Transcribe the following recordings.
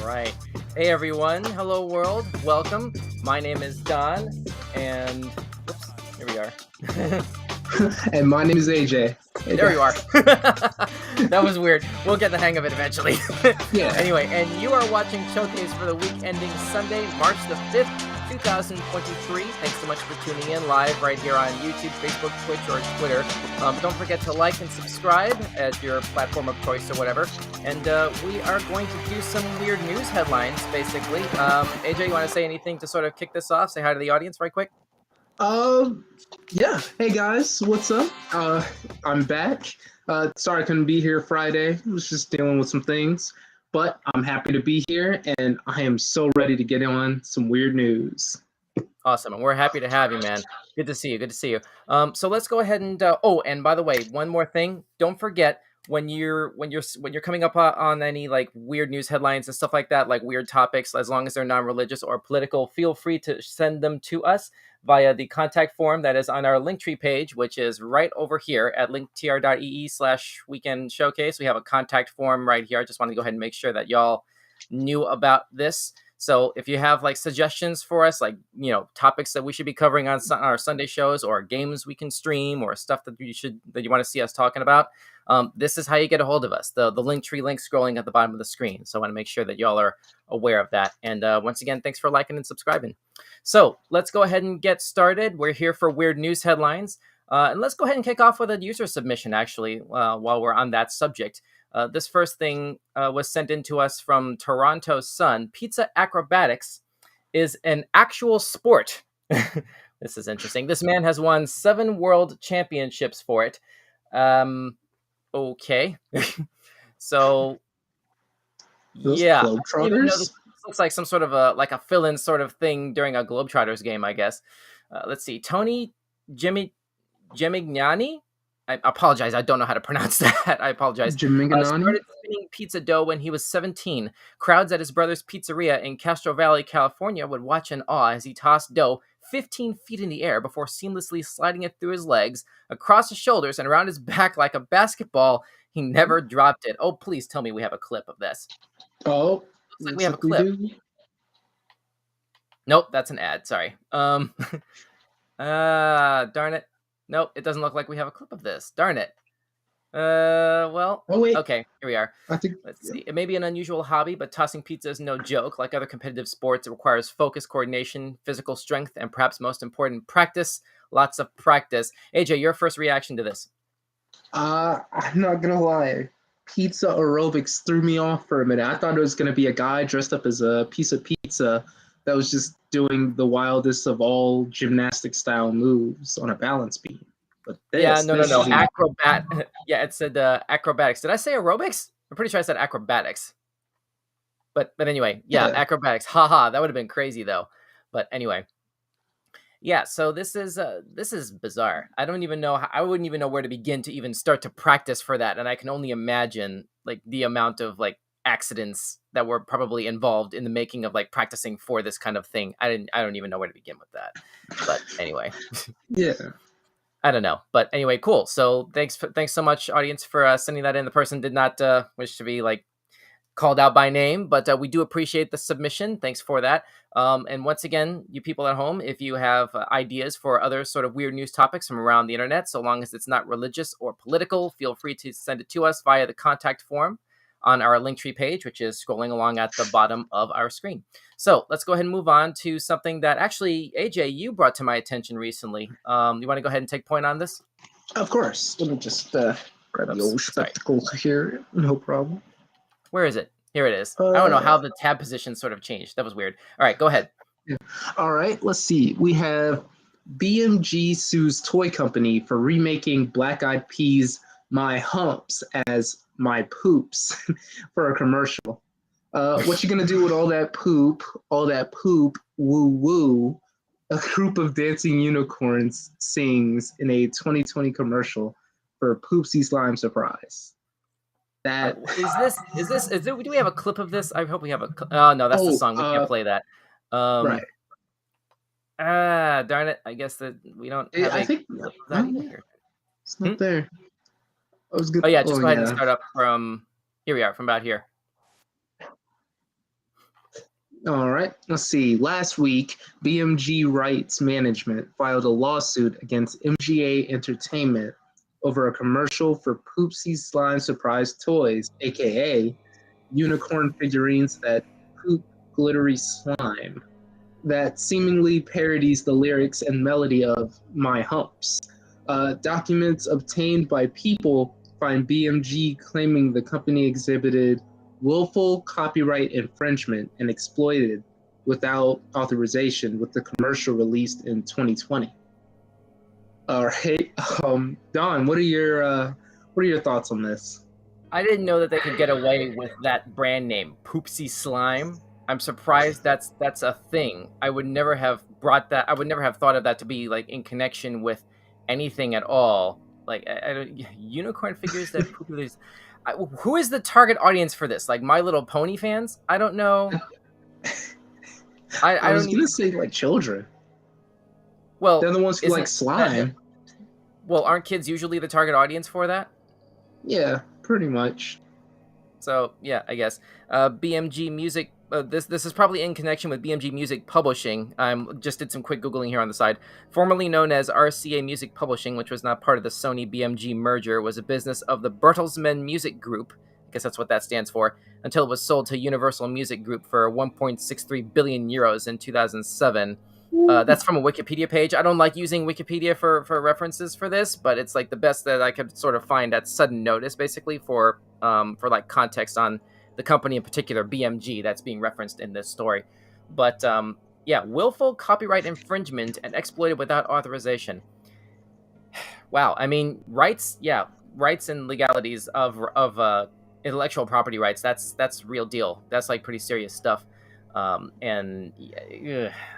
Right. Hey everyone. Hello world. Welcome. My name is Don, and oops, here we are. And my name is AJ. There you are. That was weird. We'll get the hang of it eventually. Yeah. Anyway, and you are watching Showcase for the week ending Sunday, March the 5th, 2023. Thanks so much for tuning in live right here on YouTube, Facebook, Twitch, or Twitter. Don't forget to like and subscribe at your platform of choice or whatever. And we are going to do some weird news headlines, basically. AJ, you want to say anything to sort of kick this off? Say hi to the audience right quick. Yeah. Hey guys, what's up? I'm back. Sorry I couldn't be here Friday. I was just dealing with some things, but I'm happy to be here, and I am so ready to get on some weird news. Awesome, and we're happy to have you, man. Good to see you. Good to see you. So let's go ahead and and by the way, one more thing. Don't forget when you're coming up on any like weird news headlines and stuff like that, like weird topics, as long as they're non-religious or political, feel free to send them to us via the contact form that is on our Linktree page, which is right over here at linktr.ee/weekend showcase. We have a contact form right here. I just want to go ahead and make sure that y'all knew about this. So if you have like suggestions for us, like, topics that we should be covering on our Sunday shows, or games we can stream, or stuff that you want to see us talking about, this is how you get a hold of us. The Linktree link scrolling at the bottom of the screen. So I want to make sure that y'all are aware of that. And once again, thanks for liking and subscribing. So let's go ahead and get started. We're here for weird news headlines. And let's go ahead and kick off with a user submission, actually, while we're on that subject. This first thing was sent in to us from Toronto Sun. Pizza acrobatics is an actual sport. This is interesting. This man has won 7 world championships for it. Okay. So, yeah. This looks like some sort of a fill-in sort of thing during a Globetrotters game, I guess. Let's see. Tony Gemignani? I apologize. I don't know how to pronounce that. I apologize. Started spinning pizza dough when he was 17. Crowds at his brother's pizzeria in Castro Valley, California would watch in awe as he tossed dough 15 feet in the air before seamlessly sliding it through his legs, across his shoulders, and around his back like a basketball. He never dropped it. Oh, please tell me we have a clip of this. Oh, looks like we have a clip. Nope, that's an ad. Sorry. Darn it. Nope, it doesn't look like we have a clip of this. Darn it. Well, okay, here we are. Let's see. It may be an unusual hobby, but tossing pizza is no joke. Like other competitive sports, it requires focus, coordination, physical strength, and perhaps most important, practice. Lots of practice. AJ, your first reaction to this? I'm not gonna lie. Pizza aerobics threw me off for a minute. I thought it was gonna be a guy dressed up as a piece of pizza that was just doing the wildest of all gymnastic style moves on a balance beam. But no. Acrobat. Yeah, it said acrobatics. Did I say aerobics? I'm pretty sure I said acrobatics. But anyway, acrobatics. Haha, that would have been crazy though. But anyway. Yeah, so this is bizarre. I wouldn't even know where to begin to even start to practice for that, and I can only imagine like the amount of like accidents that were probably involved in the making of like practicing for this kind of thing. I don't even know where to begin with that. But anyway. Yeah. I don't know. But anyway, cool. So thanks so much, audience, for sending that in. The person did not wish to be like called out by name, but we do appreciate the submission. Thanks for that. And once again, you people at home, if you have ideas for other sort of weird news topics from around the internet, so long as it's not religious or political, feel free to send it to us via the contact form on our Linktree page, which is scrolling along at the bottom of our screen. So let's go ahead and move on to something that actually, AJ, you brought to my attention recently. You want to go ahead and take point on this? Of course. Let me just grab the old spectacles here. No problem. Where is it? Here it is. I don't know how the tab position sort of changed. That was weird. All right, go ahead. Yeah. All right, let's see. We have BMG sues toy company for remaking Black Eyed Peas' My Humps as My Poops for a commercial. What you gonna do with all that poop, woo woo? A group of dancing unicorns sings in a 2020 commercial for Poopsie Slime Surprise. That do we have a clip of this? I hope we have a. Oh no, that's the song. We can't play that. Right. Darn it! I guess that we don't. Have I think it's not there. I was good. Oh yeah, just go ahead and start up from here. We are from about here. All right, let's see. Last week, BMG Rights Management filed a lawsuit against MGA Entertainment over a commercial for Poopsie Slime Surprise Toys, aka unicorn figurines that poop glittery slime, that seemingly parodies the lyrics and melody of My Humps. Documents obtained by People find BMG claiming the company exhibited willful copyright infringement and exploited without authorization, with the commercial released in 2020. All right, Don, what are your thoughts on this? I didn't know that they could get away with that brand name, Poopsie Slime. I'm surprised that's a thing. I would never have brought that. I would never have thought of that to be like in connection with anything at all. Like I don't, unicorn figures that poop. Who is the target audience for this? Like My Little Pony fans? I don't know. I was gonna say like children. Well, they're the ones who like slime. Well, aren't kids usually the target audience for that? Yeah, pretty much. So yeah, I guess BMG Music. This is probably in connection with BMG Music Publishing. Just did some quick googling here on the side. Formerly known as RCA Music Publishing, which was not part of the Sony BMG merger, was a business of the Bertelsmann Music Group. I guess that's what that stands for. Until it was sold to Universal Music Group for 1.63 billion euros in 2007. That's from a Wikipedia page. I don't like using Wikipedia for references for this, but it's like the best that I could sort of find at sudden notice, basically for like context on the company in particular, BMG, that's being referenced in this story. But yeah, willful copyright infringement and exploited without authorization. Wow, I mean, rights and legalities of intellectual property rights. That's real deal. That's like pretty serious stuff. And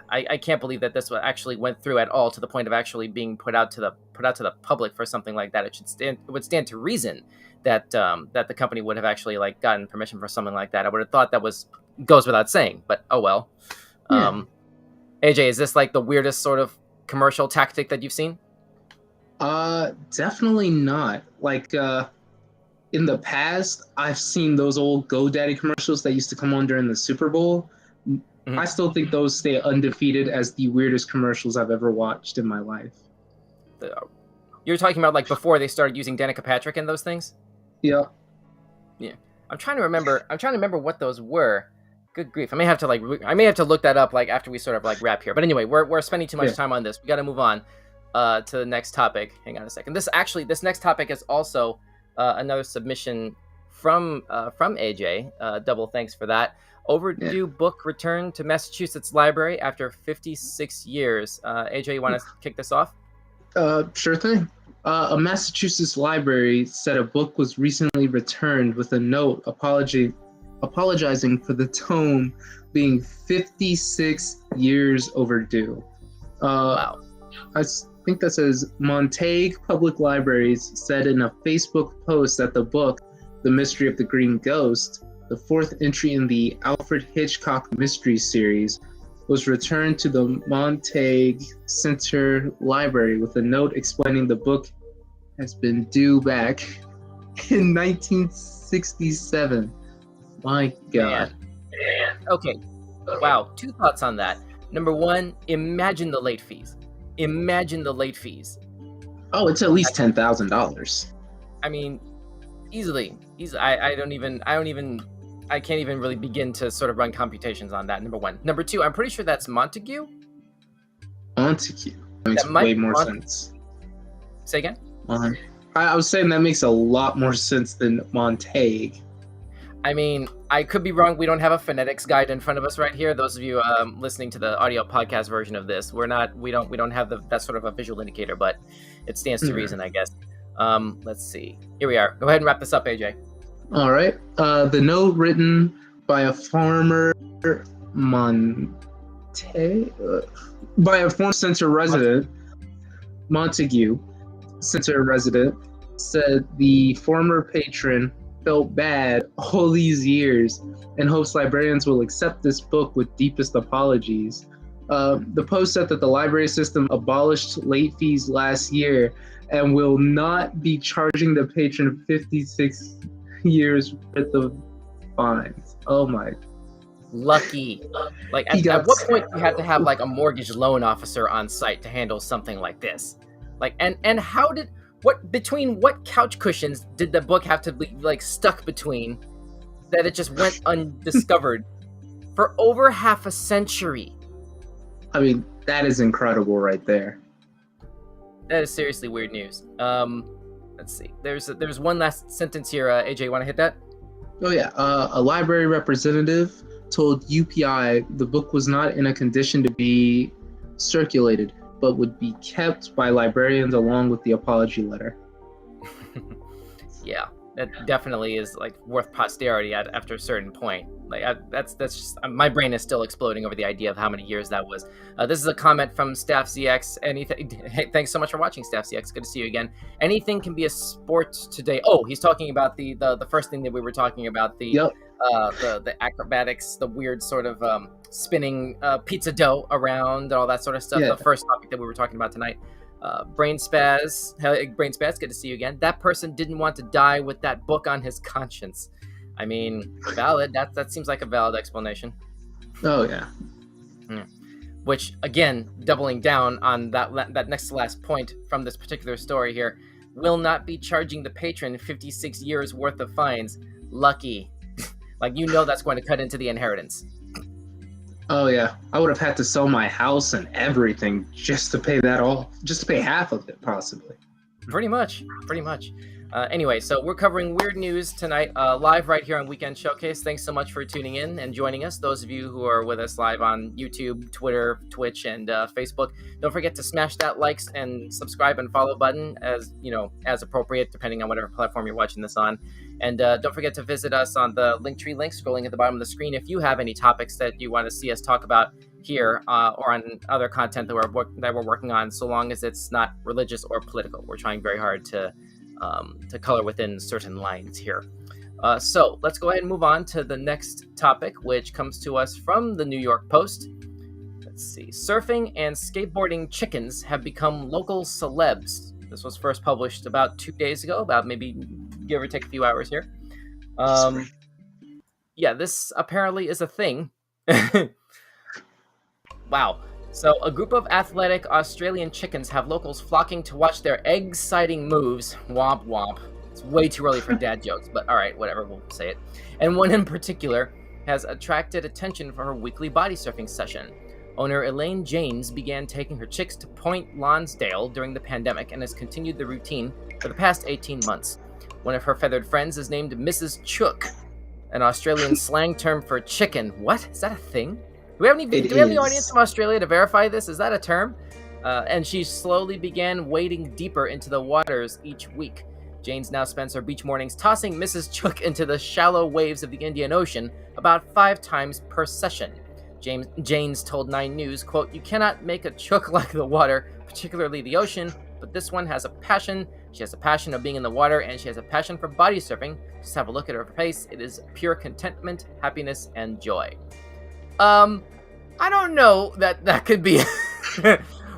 I can't believe that this actually went through at all to the point of actually being put out to the public for something like that. It would stand to reason that the company would have actually like gotten permission for something like that. I would have thought that goes without saying, but oh well. Yeah. AJ, is this like the weirdest sort of commercial tactic that you've seen? Definitely not. Like in the past, I've seen those old GoDaddy commercials that used to come on during the Super Bowl. Mm-hmm. I still think those stay undefeated as the weirdest commercials I've ever watched in my life. You're talking about like before they started using Danica Patrick and those things? Yeah. Yeah. I'm trying to remember what those were. Good grief. I may have to look that up like after we sort of like wrap here. But anyway, we're spending too much time on this. We got to move on to the next topic. Hang on a second. This next topic is also another submission from AJ. Double thanks for that. Overdue book returned to Massachusetts Library after 56 years. AJ, you want to kick this off? Sure thing. A Massachusetts library said a book was recently returned with a note apologizing for the tome being 56 years overdue. Wow. I think that says Montague Public Libraries said in a Facebook post that the book, The Mystery of the Green Ghost, the fourth entry in the Alfred Hitchcock mystery series, was returned to the Montague Center Library with a note explaining the book has been due back in 1967. My God. Man. Okay. Wow. Two thoughts on that. Number one, imagine the late fees. Imagine the late fees. Oh, it's at least $10,000. I mean, easily. I can't even really begin to sort of run computations on that. Number one. Number two, I'm pretty sure that's Montague. Montague. That makes way more sense. Say again? I was saying that makes a lot more sense than Montague. I mean, I could be wrong. We don't have a phonetics guide in front of us right here. Those of you listening to the audio podcast version of this, we don't have that sort of a visual indicator, but it stands to reason, I guess. Let's see. Here we are. Go ahead and wrap this up, AJ. All right. The note written by a former center resident, Montague center resident, said the former patron felt bad all these years and hopes librarians will accept this book with deepest apologies. The post said that the library system abolished late fees last year and will not be charging the patron 56 years worth of fines. Oh my. Lucky. Like, at what point do you have to have like a mortgage loan officer on site to handle something like this? Like, and how did, between what couch cushions did the book have to be like stuck between that it just went undiscovered for over half a century? I mean, that is incredible right there. That is seriously weird news. Let's see. There's one last sentence here. AJ, you want to hit that? Oh yeah. A library representative told UPI the book was not in a condition to be circulated, but would be kept by librarians along with the apology letter. Yeah, that definitely is like worth posterity after a certain point. Like that's just my brain is still exploding over the idea of how many years that was. This is a comment from Staff ZX. Hey, thanks so much for watching, Staff ZX. Good to see you again. Anything can be a sport today. Oh, he's talking about the first thing that we were talking about, the acrobatics, the weird sort of spinning pizza dough around and all that sort of stuff. The first topic that we were talking about tonight. Brain Spaz, good to see you again. That person didn't want to die with that book on his conscience. I mean, valid. That seems like a valid explanation. Oh yeah. Which again, doubling down on that next to last point from this particular story here, will not be charging the patron 56 years worth of fines. Lucky. Like, that's going to cut into the inheritance. Oh yeah, I would have had to sell my house and everything just to pay half of it, possibly. Pretty much. Anyway, so we're covering weird news tonight, live right here on Weekend Showcase. Thanks so much for tuning in and joining us. Those of you who are with us live on YouTube, Twitter, Twitch, and Facebook, don't forget to smash that likes and subscribe and follow button as appropriate, depending on whatever platform you're watching this on. And don't forget to visit us on the Linktree link scrolling at the bottom of the screen if you have any topics that you want to see us talk about here or on other content that we're working on, so long as it's not religious or political. We're trying very hard to color within certain lines here. So let's go ahead and move on to the next topic, which comes to us from the New York Post. Let's see. Surfing and skateboarding chickens have become local celebs. This was first published about 2 days ago, about maybe give or take a few hours here. Yeah, this apparently is a thing. Wow. So a group of athletic Australian chickens have locals flocking to watch their egg-sighting moves. Womp womp. It's way too early for dad jokes, but all right, whatever, we'll say it. And one in particular has attracted attention for her weekly body surfing session. Owner Elaine Janes began taking her chicks to Point Lonsdale during the pandemic and has continued the routine for the past 18 months. One of her feathered friends is named Mrs. Chook, an Australian slang term for chicken. What? Is that a thing? Do we have any audience from Australia to verify this? Is that a term? And she slowly began wading deeper into the waters each week. Janes now spends her beach mornings tossing Mrs. Chook into the shallow waves of the Indian Ocean about 5 times per session. Janes told 9 News, quote, "You cannot make a chook like the water, particularly the ocean, but this one has a passion. She has a passion of being in the water, and she has a passion for body surfing. Just have a look at her face. It is pure contentment, happiness, and joy." I don't know that could be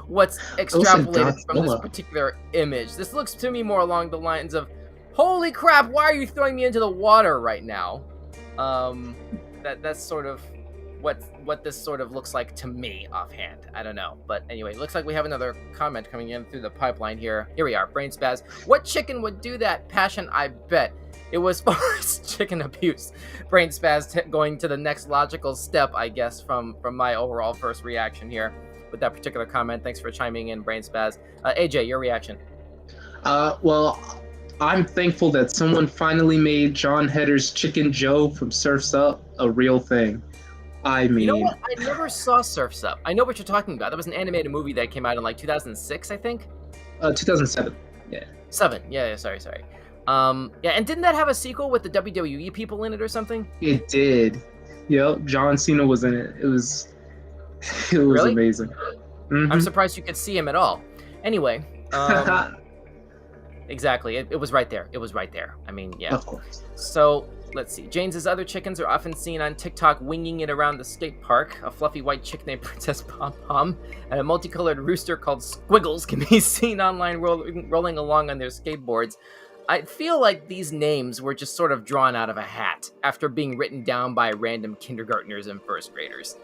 what's extrapolated from this particular image. This looks to me more along the lines of, holy crap, why are you throwing me into the water right now? That's sort of what this sort of looks like to me offhand. I don't know, but anyway, looks like we have another comment coming in through the pipeline here. Here we are, Brain Spaz. What chicken would do that? Passion, I bet. It was forced chicken abuse. Brain Spaz going to the next logical step, I guess, from my overall first reaction here with that particular comment. Thanks for chiming in, Brain Spaz. AJ, your reaction? Well, I'm thankful that someone finally made John Hedder's Chicken Joe from Surf's Up a real thing. I mean, You know what? I never saw Surf's Up. I know what you're talking about. That was an animated movie that came out in like 2006, I think. 2007. Yeah. 7. Yeah. Sorry. Yeah, and didn't that have a sequel with the WWE people in it or something? It did. Yep. John Cena was in it. It was Really? amazing. I'm Mhm. surprised you could see him at all. Anyway, exactly. It was right there. It was right there. I mean, yeah. Of course. So let's see. James's other chickens are often seen on TikTok winging it around the skate park. A fluffy white chick named Princess Pom Pom and a multicolored rooster called Squiggles can be seen online rolling along on their skateboards. I feel like these names were just sort of drawn out of a hat after being written down by random kindergartners and first graders.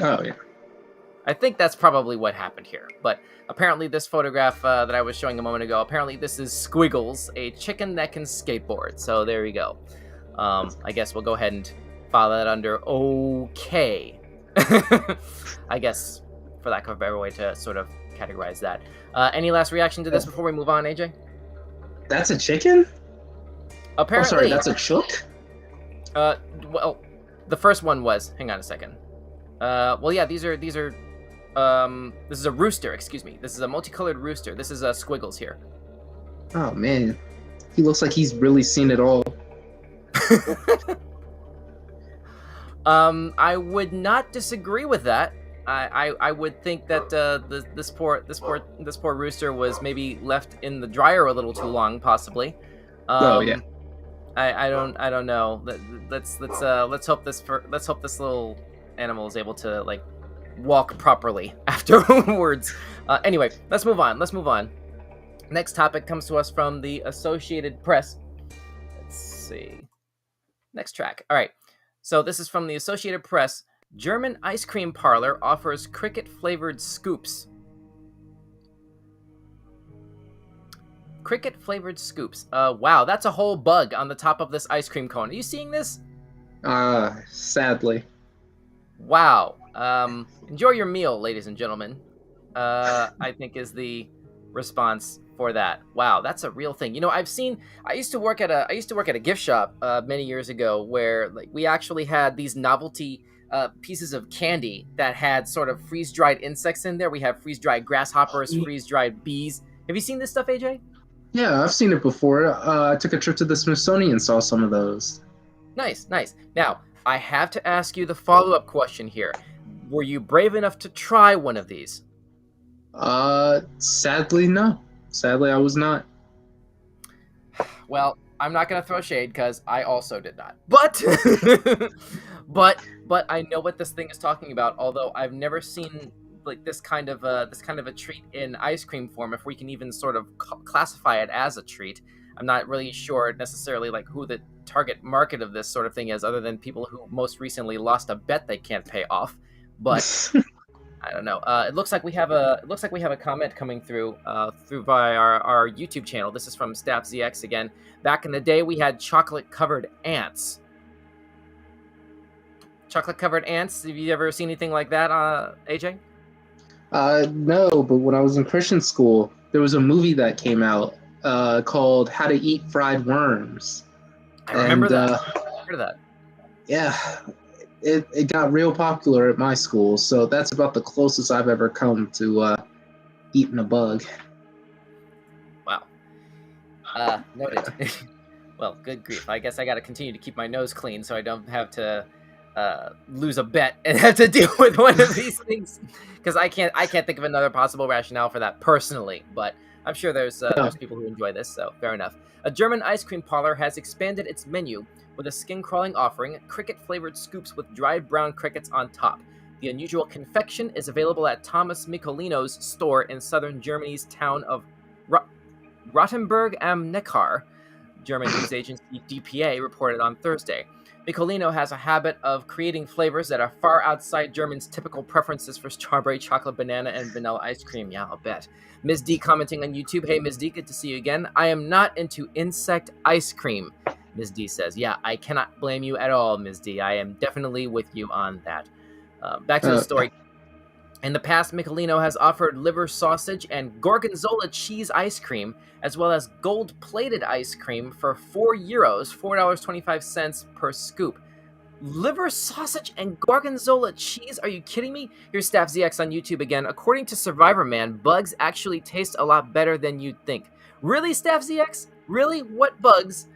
Oh yeah. I think that's probably what happened here. But apparently this photograph that I was showing a moment ago, apparently this is Squiggles, a chicken that can skateboard. So there you go. I guess we'll go ahead and file that under okay. I guess, for lack of a better way to sort of categorize that. Any last reaction to this before we move on, AJ? That's a chicken? Apparently, Oh, sorry, that's a chook? well, the first one was. Hang on a second. Well, yeah, these are. This is a rooster. Excuse me. This is a multicolored rooster. This is Squiggles here. Oh man, he looks like he's really seen it all. I would not disagree with that. I would think that this poor rooster was maybe left in the dryer a little too long, possibly. Oh yeah. I don't know. Let's hope this little animal is able to like walk properly afterwards. Anyway, let's move on. Next topic comes to us from the Associated Press. Let's see. Next track. All right. So this is from the Associated Press. German ice cream parlor offers cricket-flavored scoops. Cricket-flavored scoops. Wow, that's a whole bug on the top of this ice cream cone. Are you seeing this? Sadly. Wow. Enjoy your meal, ladies and gentlemen. I think is the response for that. Wow, that's a real thing. You know, I used to work at a gift shop many years ago where like we actually had these novelty pieces of candy that had sort of freeze-dried insects in there. We have freeze-dried grasshoppers, freeze-dried bees. Have you seen this stuff, AJ? Yeah, I've seen it before. I took a trip to the Smithsonian and saw some of those. Nice. Now, I have to ask you the follow-up question here. Were you brave enough to try one of these? Sadly, no. Sadly, I was not. Well, I'm not gonna throw shade because I also did not. But, but I know what this thing is talking about. Although I've never seen like this kind of a treat in ice cream form, if we can even sort of classify it as a treat. I'm not really sure necessarily like who the target market of this sort of thing is, other than people who most recently lost a bet they can't pay off. But I don't know. It looks like we have a comment coming through via our YouTube channel. This is from StaffZX again. Back in the day, we had chocolate-covered ants. Chocolate-covered ants. Have you ever seen anything like that, AJ? No, but when I was in Christian school, there was a movie that came out called How to Eat Fried Worms. I remember that. I heard of that. Yeah, it got real popular at my school, so that's about the closest I've ever come to eating a bug. Wow. Noted. Well, good grief. I guess I got to continue to keep my nose clean so I don't have to lose a bet and have to deal with one of these things. Because I can't think of another possible rationale for that personally. But I'm sure there's people who enjoy this, so fair enough. A German ice cream parlor has expanded its menu with a skin-crawling offering, cricket-flavored scoops with dried brown crickets on top. The unusual confection is available at Thomas Micolino's store in southern Germany's town of Rottenburg am Neckar. German news agency DPA reported on Thursday. Michelino has a habit of creating flavors that are far outside Germans' typical preferences for strawberry, chocolate, banana, and vanilla ice cream. Yeah, I'll bet. Ms. D commenting on YouTube, "Hey, Ms. D, good to see you again. I am not into insect ice cream." Ms. D says, "Yeah, I cannot blame you at all, Ms. D. I am definitely with you on that." Back to the story. In the past, Michelino has offered liver sausage and gorgonzola cheese ice cream, as well as gold-plated ice cream for €4, $4.25 per scoop. Liver sausage and gorgonzola cheese? Are you kidding me? Here's Staff ZX on YouTube again. According to Survivor Man, bugs actually taste a lot better than you'd think. Really, Staff ZX? Really? What bugs,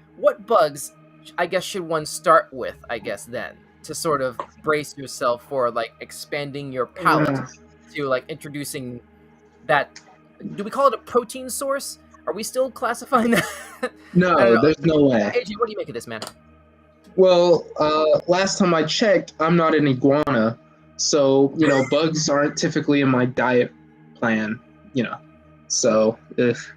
I guess, should one start with, I guess, then? To sort of brace yourself for, like, expanding your palate to, like, introducing that... Do we call it a protein source? Are we still classifying that? No, there's no way. AJ, what do you make of this, man? Well, last time I checked, I'm not an iguana, so, bugs aren't typically in my diet plan, so, if...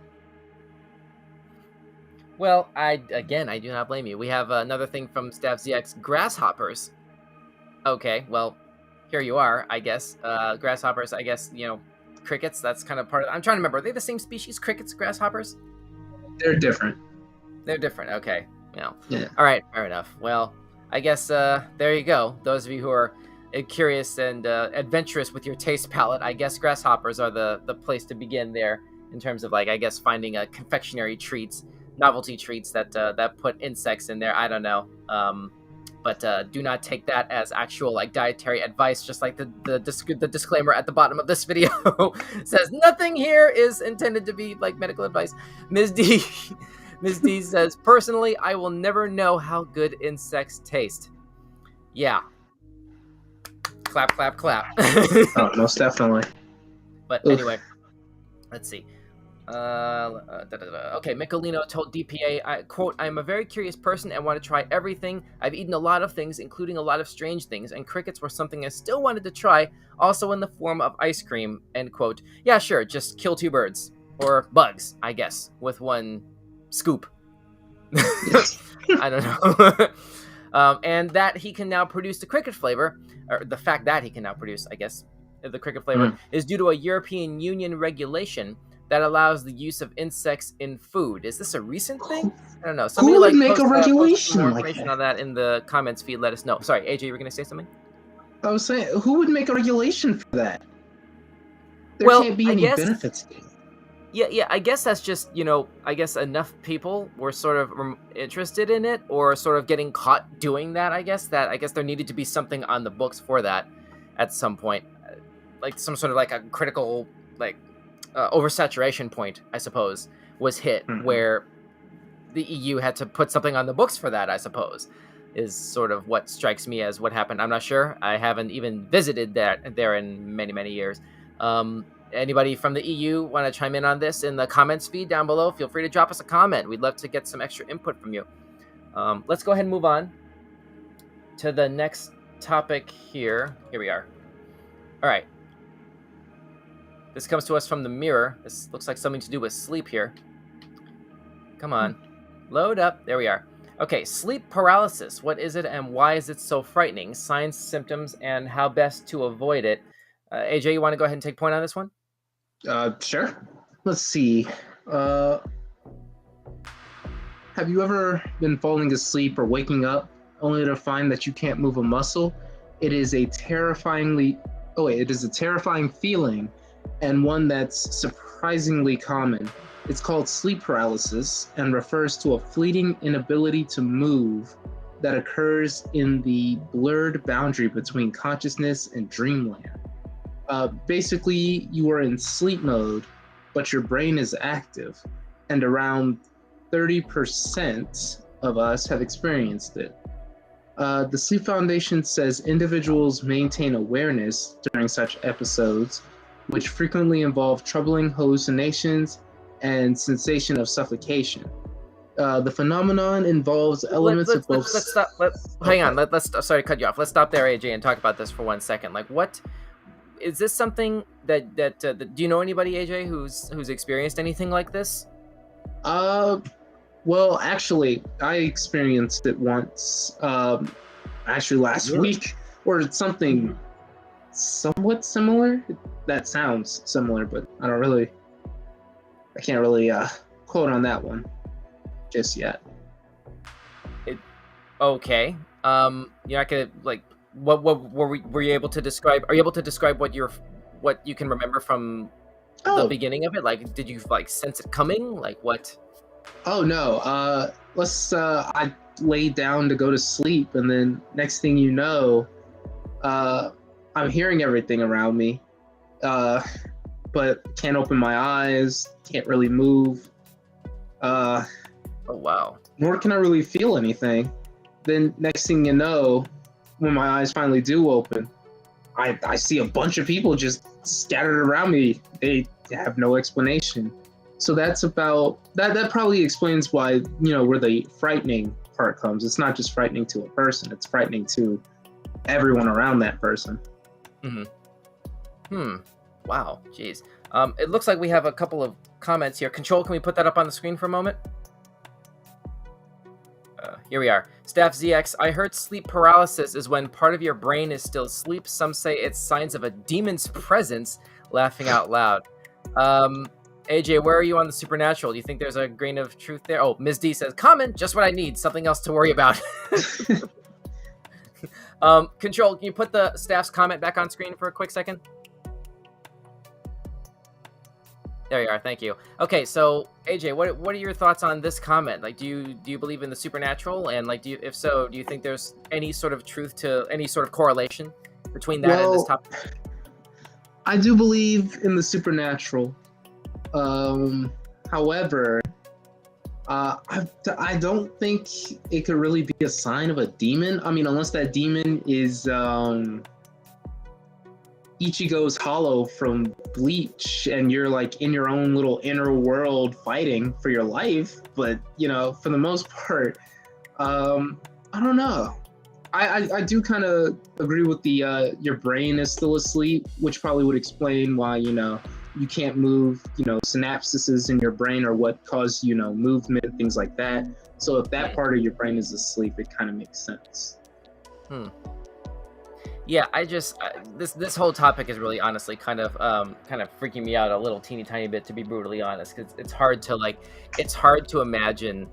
Well, I do not blame you. We have another thing from Staff ZX, grasshoppers. Okay, well, here you are, I guess. Grasshoppers, I guess, crickets, that's kind of part of... I'm trying to remember, are they the same species, crickets, grasshoppers? They're different. They're different, okay. Yeah. All right, fair enough. Well, I guess there you go. Those of you who are curious and adventurous with your taste palette, I guess grasshoppers are the place to begin there in terms of, like, I guess, finding confectionery treats, novelty treats that put insects in there. I don't know. But do not take that as actual, like, dietary advice, just like the disclaimer at the bottom of this video says nothing here is intended to be, like, medical advice. Ms. D says, "Personally, I will never know how good insects taste." Yeah. Clap, clap, clap. Oh, most definitely. But anyway, let's see. Okay, Michelino told DPA, I quote, "I am a very curious person and want to try everything. I've eaten a lot of things, including a lot of strange things, and crickets were something I still wanted to try, also in the form of ice cream," end quote. Yeah, sure, just kill two birds. Or bugs, I guess, with one scoop. I don't know. And that he can now produce the cricket flavor, or the fact that he can now produce, I guess, the cricket flavor, is due to a European Union regulation that allows the use of insects in food. Is this a recent thing? I don't know. Somebody Who would like make a regulation more like information that? on that in the comments feed. Let us know. Sorry, AJ, you were going to say something? I was saying, who would make a regulation for that? There Well, can't be I any guess- benefits to it. Yeah, I guess that's just, I guess enough people were sort of interested in it, or sort of getting caught doing that, I guess there needed to be something on the books for that at some point. Like some sort of, like, a critical, like, oversaturation point, I suppose, was hit, where the EU had to put something on the books for that, I suppose, is sort of what strikes me as what happened. I'm not sure. I haven't even visited there in many, many years. Anybody from the EU want to chime in on this in the comments feed down below? Feel free to drop us a comment. We'd love to get some extra input from you. Let's go ahead and move on to the next topic here. Here we are. All right. This comes to us from the Mirror. This looks like something to do with sleep here. Come on. Load up. There we are. Okay, sleep paralysis. What is it and why is it so frightening? Signs, symptoms, and how best to avoid it. AJ, you want to go ahead and take point on this one? Sure. Let's see. Have you ever been falling asleep or waking up only to find that you can't move a muscle? It is a terrifying feeling, and one that's surprisingly common. It's called sleep paralysis and refers to a fleeting inability to move that occurs in the blurred boundary between consciousness and dreamland. Basically, you are in sleep mode, but your brain is active, and around 30% of us have experienced it. The Sleep Foundation says individuals maintain awareness during such episodes, which frequently involve troubling hallucinations and sensation of suffocation. The phenomenon involves elements of both... Let's stop. Hang on. Sorry to cut you off. Let's stop there, AJ, and talk about this for 1 second. Like, what... Is this something that do you know anybody, AJ, who's experienced anything like this? Well, actually, I experienced it once. Actually, last Really? week, or something somewhat similar. That sounds similar, but I can't really quote on that one just yet. It, okay. You're not gonna like what were you able to describe? Are you able to describe what you can remember from the Oh, beginning of it? Like, did you like sense it coming? Like what? oh no. I laid down to go to sleep, and then next thing you know, uh, I'm hearing everything around me, uh, but can't open my eyes, can't really move, uh, Oh wow. nor can I really feel anything. Then next thing you know, when my eyes finally do open, I see a bunch of people just scattered around me. They have no explanation. So that's about that. That probably explains why, where the frightening part comes. It's not just frightening to a person; it's frightening to everyone around that person. Hmm. Hmm. Wow. Jeez. It looks like we have a couple of comments here. Control, can we put that up on the screen for a moment? Here we are. Staff ZX, I heard sleep paralysis is when part of your brain is still asleep. Some say it's signs of a demon's presence. Laughing out loud. AJ, where are you on the supernatural? Do you think there's a grain of truth there? Oh, Ms. D says, comment, just what I need. Something else to worry about. Control, can you put the staff's comment back on screen for a quick second? There you are. Thank you. Okay, so AJ, what are your thoughts on this comment? Like, do you believe in the supernatural? And like, if so, do you think there's any sort of truth to any sort of correlation between that and this Well, topic? I do believe in the supernatural. However, I don't think it could really be a sign of a demon. I mean, unless that demon is Ichigo's Hollow from Bleach, and you're like in your own little inner world fighting for your life. But for the most part, I don't know. I do kind of agree with the your brain is still asleep, which probably would explain why you can't move. Synapses in your brain are what cause movement, things like that. So if that part of your brain is asleep, it kind of makes sense. Yeah, this whole topic is really honestly kind of freaking me out a little teeny tiny bit, to be brutally honest, because it's hard to imagine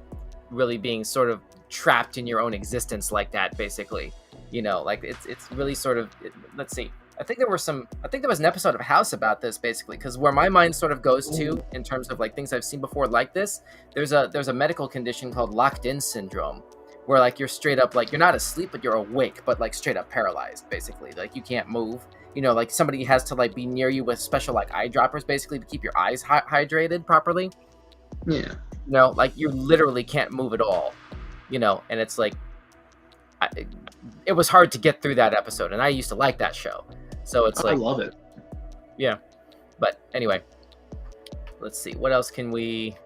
really being sort of trapped in your own existence like that, basically. Like it's really sort of let's see. I think there was an episode of House about this, basically, because where my mind sort of goes to in terms of like things I've seen before like this, there's a medical condition called locked in syndrome, where like you're straight up like you're not asleep but you're awake but like straight up paralyzed, basically. Like you can't move. Like somebody has to like be near you with special like eye droppers, basically, to keep your eyes hydrated properly. Yeah. Like you literally can't move at all. And it's like it was hard to get through that episode, and I used to like that show. So it's I like, love it. yeah. But anyway, let's see, what else can we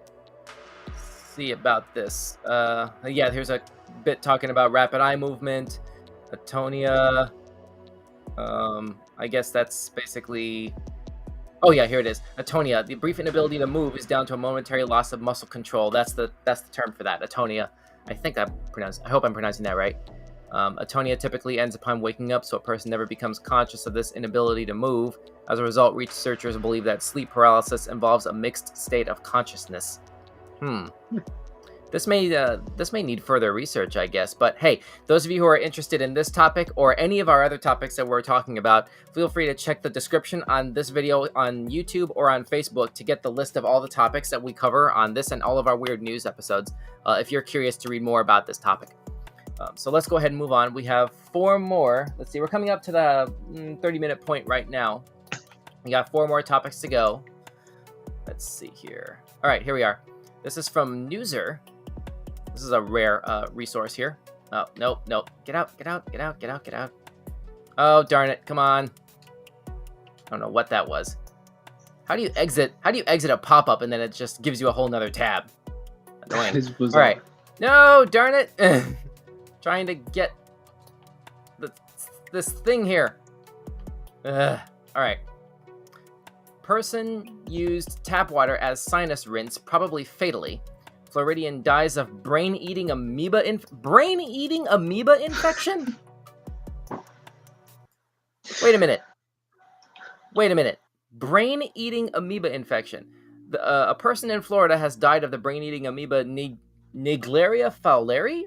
see about this? Yeah, here's a bit talking about rapid eye movement, atonia. I guess that's basically, oh yeah, here it is. Atonia, the brief inability to move is down to a momentary loss of muscle control. That's the term for that, atonia. I hope I'm pronouncing that right. Atonia typically ends upon waking up, so a person never becomes conscious of this inability to move. As a result, researchers believe that sleep paralysis involves a mixed state of consciousness. This may need further research, I guess. But hey, those of you who are interested in this topic or any of our other topics that we're talking about, feel free to check the description on this video on YouTube or on Facebook to get the list of all the topics that we cover on this and all of our weird news episodes, if you're curious to read more about this topic. So let's go ahead and move on. We have 4 more. Let's see, we're coming up to the 30-minute point right now. We got 4 more topics to go. Let's see here. All right, here we are. This is from Newser. This is a rare resource here. Oh, nope. Get out. Oh, darn it. Come on. I don't know what that was. How do you exit a pop-up and then it just gives you a whole nother tab? Annoying. All right. No, darn it. Trying to get this thing here. All right. Person used tap water as sinus rinse, probably fatally. Floridian dies of brain-eating amoeba infection? Wait a minute. Brain-eating amoeba infection. A person in Florida has died of the brain-eating amoeba Naegleria fowleri,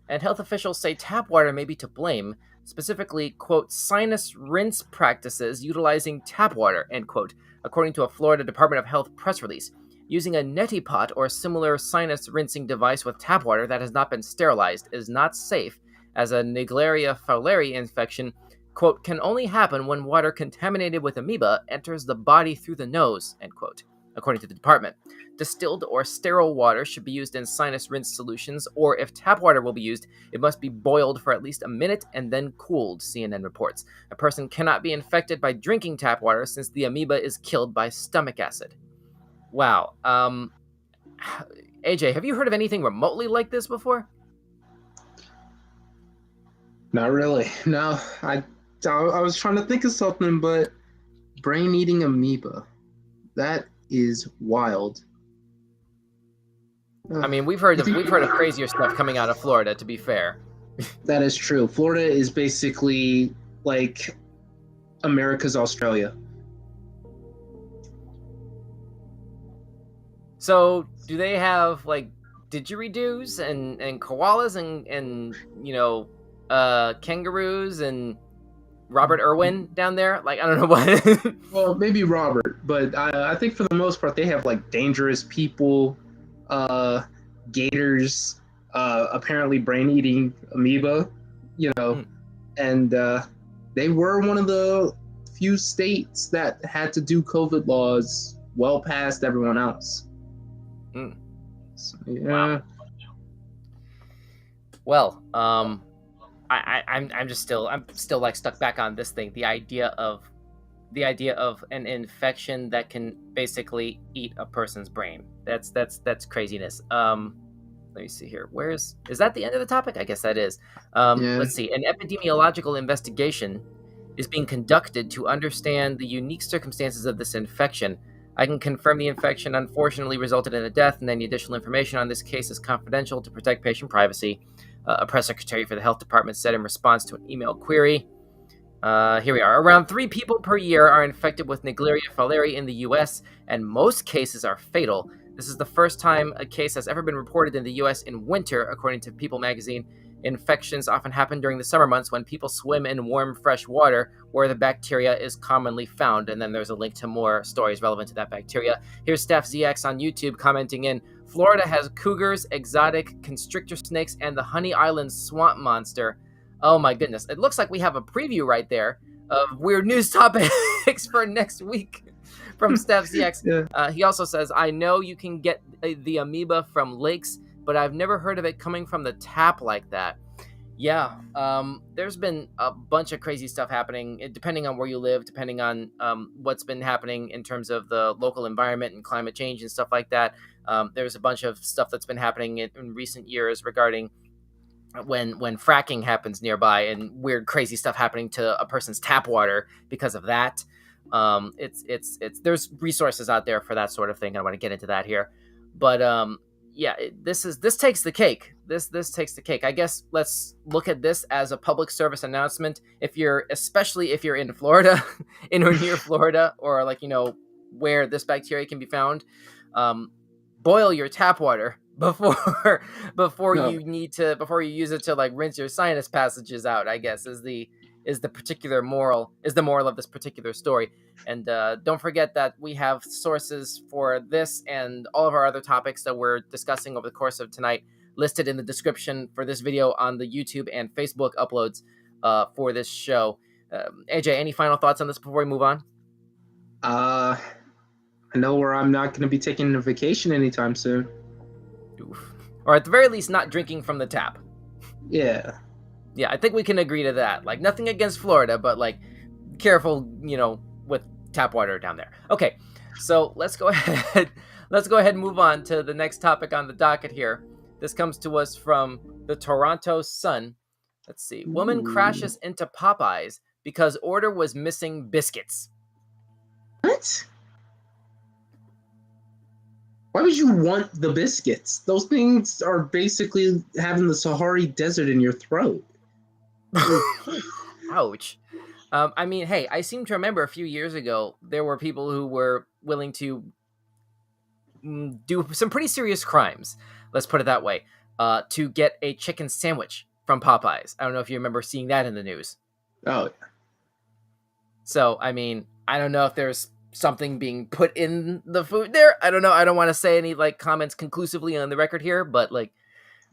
and health officials say tap water may be to blame, specifically, quote, sinus rinse practices utilizing tap water, end quote, according to a Florida Department of Health press release. Using a neti pot or similar sinus rinsing device with tap water that has not been sterilized is not safe, as a Naegleria fowleri infection, quote, can only happen when water contaminated with amoeba enters the body through the nose, end quote, according to the department. Distilled or sterile water should be used in sinus rinse solutions, or if tap water will be used, it must be boiled for at least a minute and then cooled, CNN reports. A person cannot be infected by drinking tap water since the amoeba is killed by stomach acid. Wow. AJ, have you heard of anything remotely like this before? Not really. No, I was trying to think of something, but brain-eating amoeba. That is wild. I mean, we've heard of crazier stuff coming out of Florida, to be fair. That is true. Florida is basically like America's Australia. So, do they have like didgeridoos and koalas and kangaroos and Robert Irwin down there? Like, I don't know what. Well, maybe Robert, but I think for the most part they have like dangerous people, gators, apparently brain-eating amoeba, and they were one of the few states that had to do COVID laws well past everyone else. So, yeah. Well, I'm still like stuck back on this thing. The idea of an infection that can basically eat a person's brain. That's craziness. Let me see here. Is that the end of the topic? I guess that is. Yeah. Let's see. An epidemiological investigation is being conducted to understand the unique circumstances of this infection. I can confirm the infection unfortunately resulted in a death, and any additional information on this case is confidential to protect patient privacy. A press secretary for the health department said in response to an email query. Here we are. Around 3 people per year are infected with Naegleria fowleri in the U.S., and most cases are fatal. This is the first time a case has ever been reported in the U.S. in winter, according to People magazine. Infections often happen during the summer months when people swim in warm, fresh water where the bacteria is commonly found. And then there's a link to more stories relevant to that bacteria. Here's Steph ZX on YouTube commenting in, Florida has cougars, exotic constrictor snakes, and the Honey Island swamp monster. Oh my goodness. It looks like we have a preview right there of weird news topics for next week from Steph ZX. Yeah. He also says, I know you can get the amoeba from lakes, but I've never heard of it coming from the tap like that. Yeah, there's been a bunch of crazy stuff happening, depending on where you live, depending on what's been happening in terms of the local environment and climate change and stuff like that. There's a bunch of stuff that's been happening in recent years regarding when fracking happens nearby and weird, crazy stuff happening to a person's tap water because of that. It's there's resources out there for that sort of thing. I don't want to get into that here, but yeah, this takes the cake. This takes the cake. I guess let's look at this as a public service announcement. Especially if you're in Florida, in or near Florida, or like where this bacteria can be found, boil your tap water before you use it to like rinse your sinus passages out. I guess is the moral of this particular story. And don't forget that we have sources for this and all of our other topics that we're discussing over the course of tonight listed in the description for this video on the YouTube and Facebook uploads for this show. AJ, any final thoughts on this before we move on? I know where I'm not going to be taking a vacation anytime soon. Oof. Or at the very least, not drinking from the tap. Yeah. Yeah, I think we can agree to that. Like, nothing against Florida, but like, careful, with tap water down there. Okay, so let's go ahead. Let's go ahead and move on to the next topic on the docket here. This comes to us from the Toronto Sun. Let's see. Woman crashes into Popeyes because order was missing biscuits. What? Why would you want the biscuits? Those things are basically having the Sahara Desert in your throat. Ouch. I mean, hey, I seem to remember a few years ago there were people who were willing to do some pretty serious crimes. Let's put it that way. To get a chicken sandwich from Popeyes. I don't know if you remember seeing that in the news. Oh, So, I mean, I don't know if there's something being put in the food there. I don't know. I don't want to say any like comments conclusively on the record here, but like,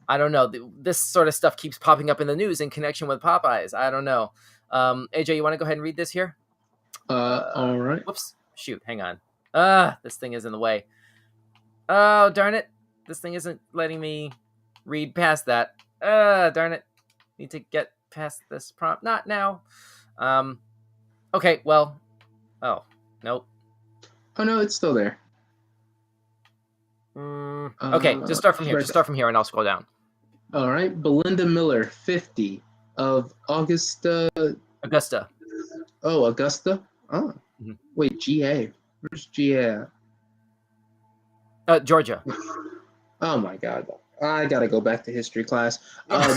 I don't know. This sort of stuff keeps popping up in the news in connection with Popeyes. I don't know. AJ, you want to go ahead and read this here? all right. Whoops. Shoot. Hang on. This thing is in the way. Oh, darn it. This thing isn't letting me read past that. Darn it. Need to get past this prompt. Not now. Okay, well. Oh, nope. Oh no, it's still there. Okay, just start from here. right Just start from here and I'll scroll down. All right, Belinda Miller, 50, of Augusta. Augusta. Oh, Augusta. Oh, wait, GA. Where's GA? Georgia. Oh my God, I gotta go back to history class.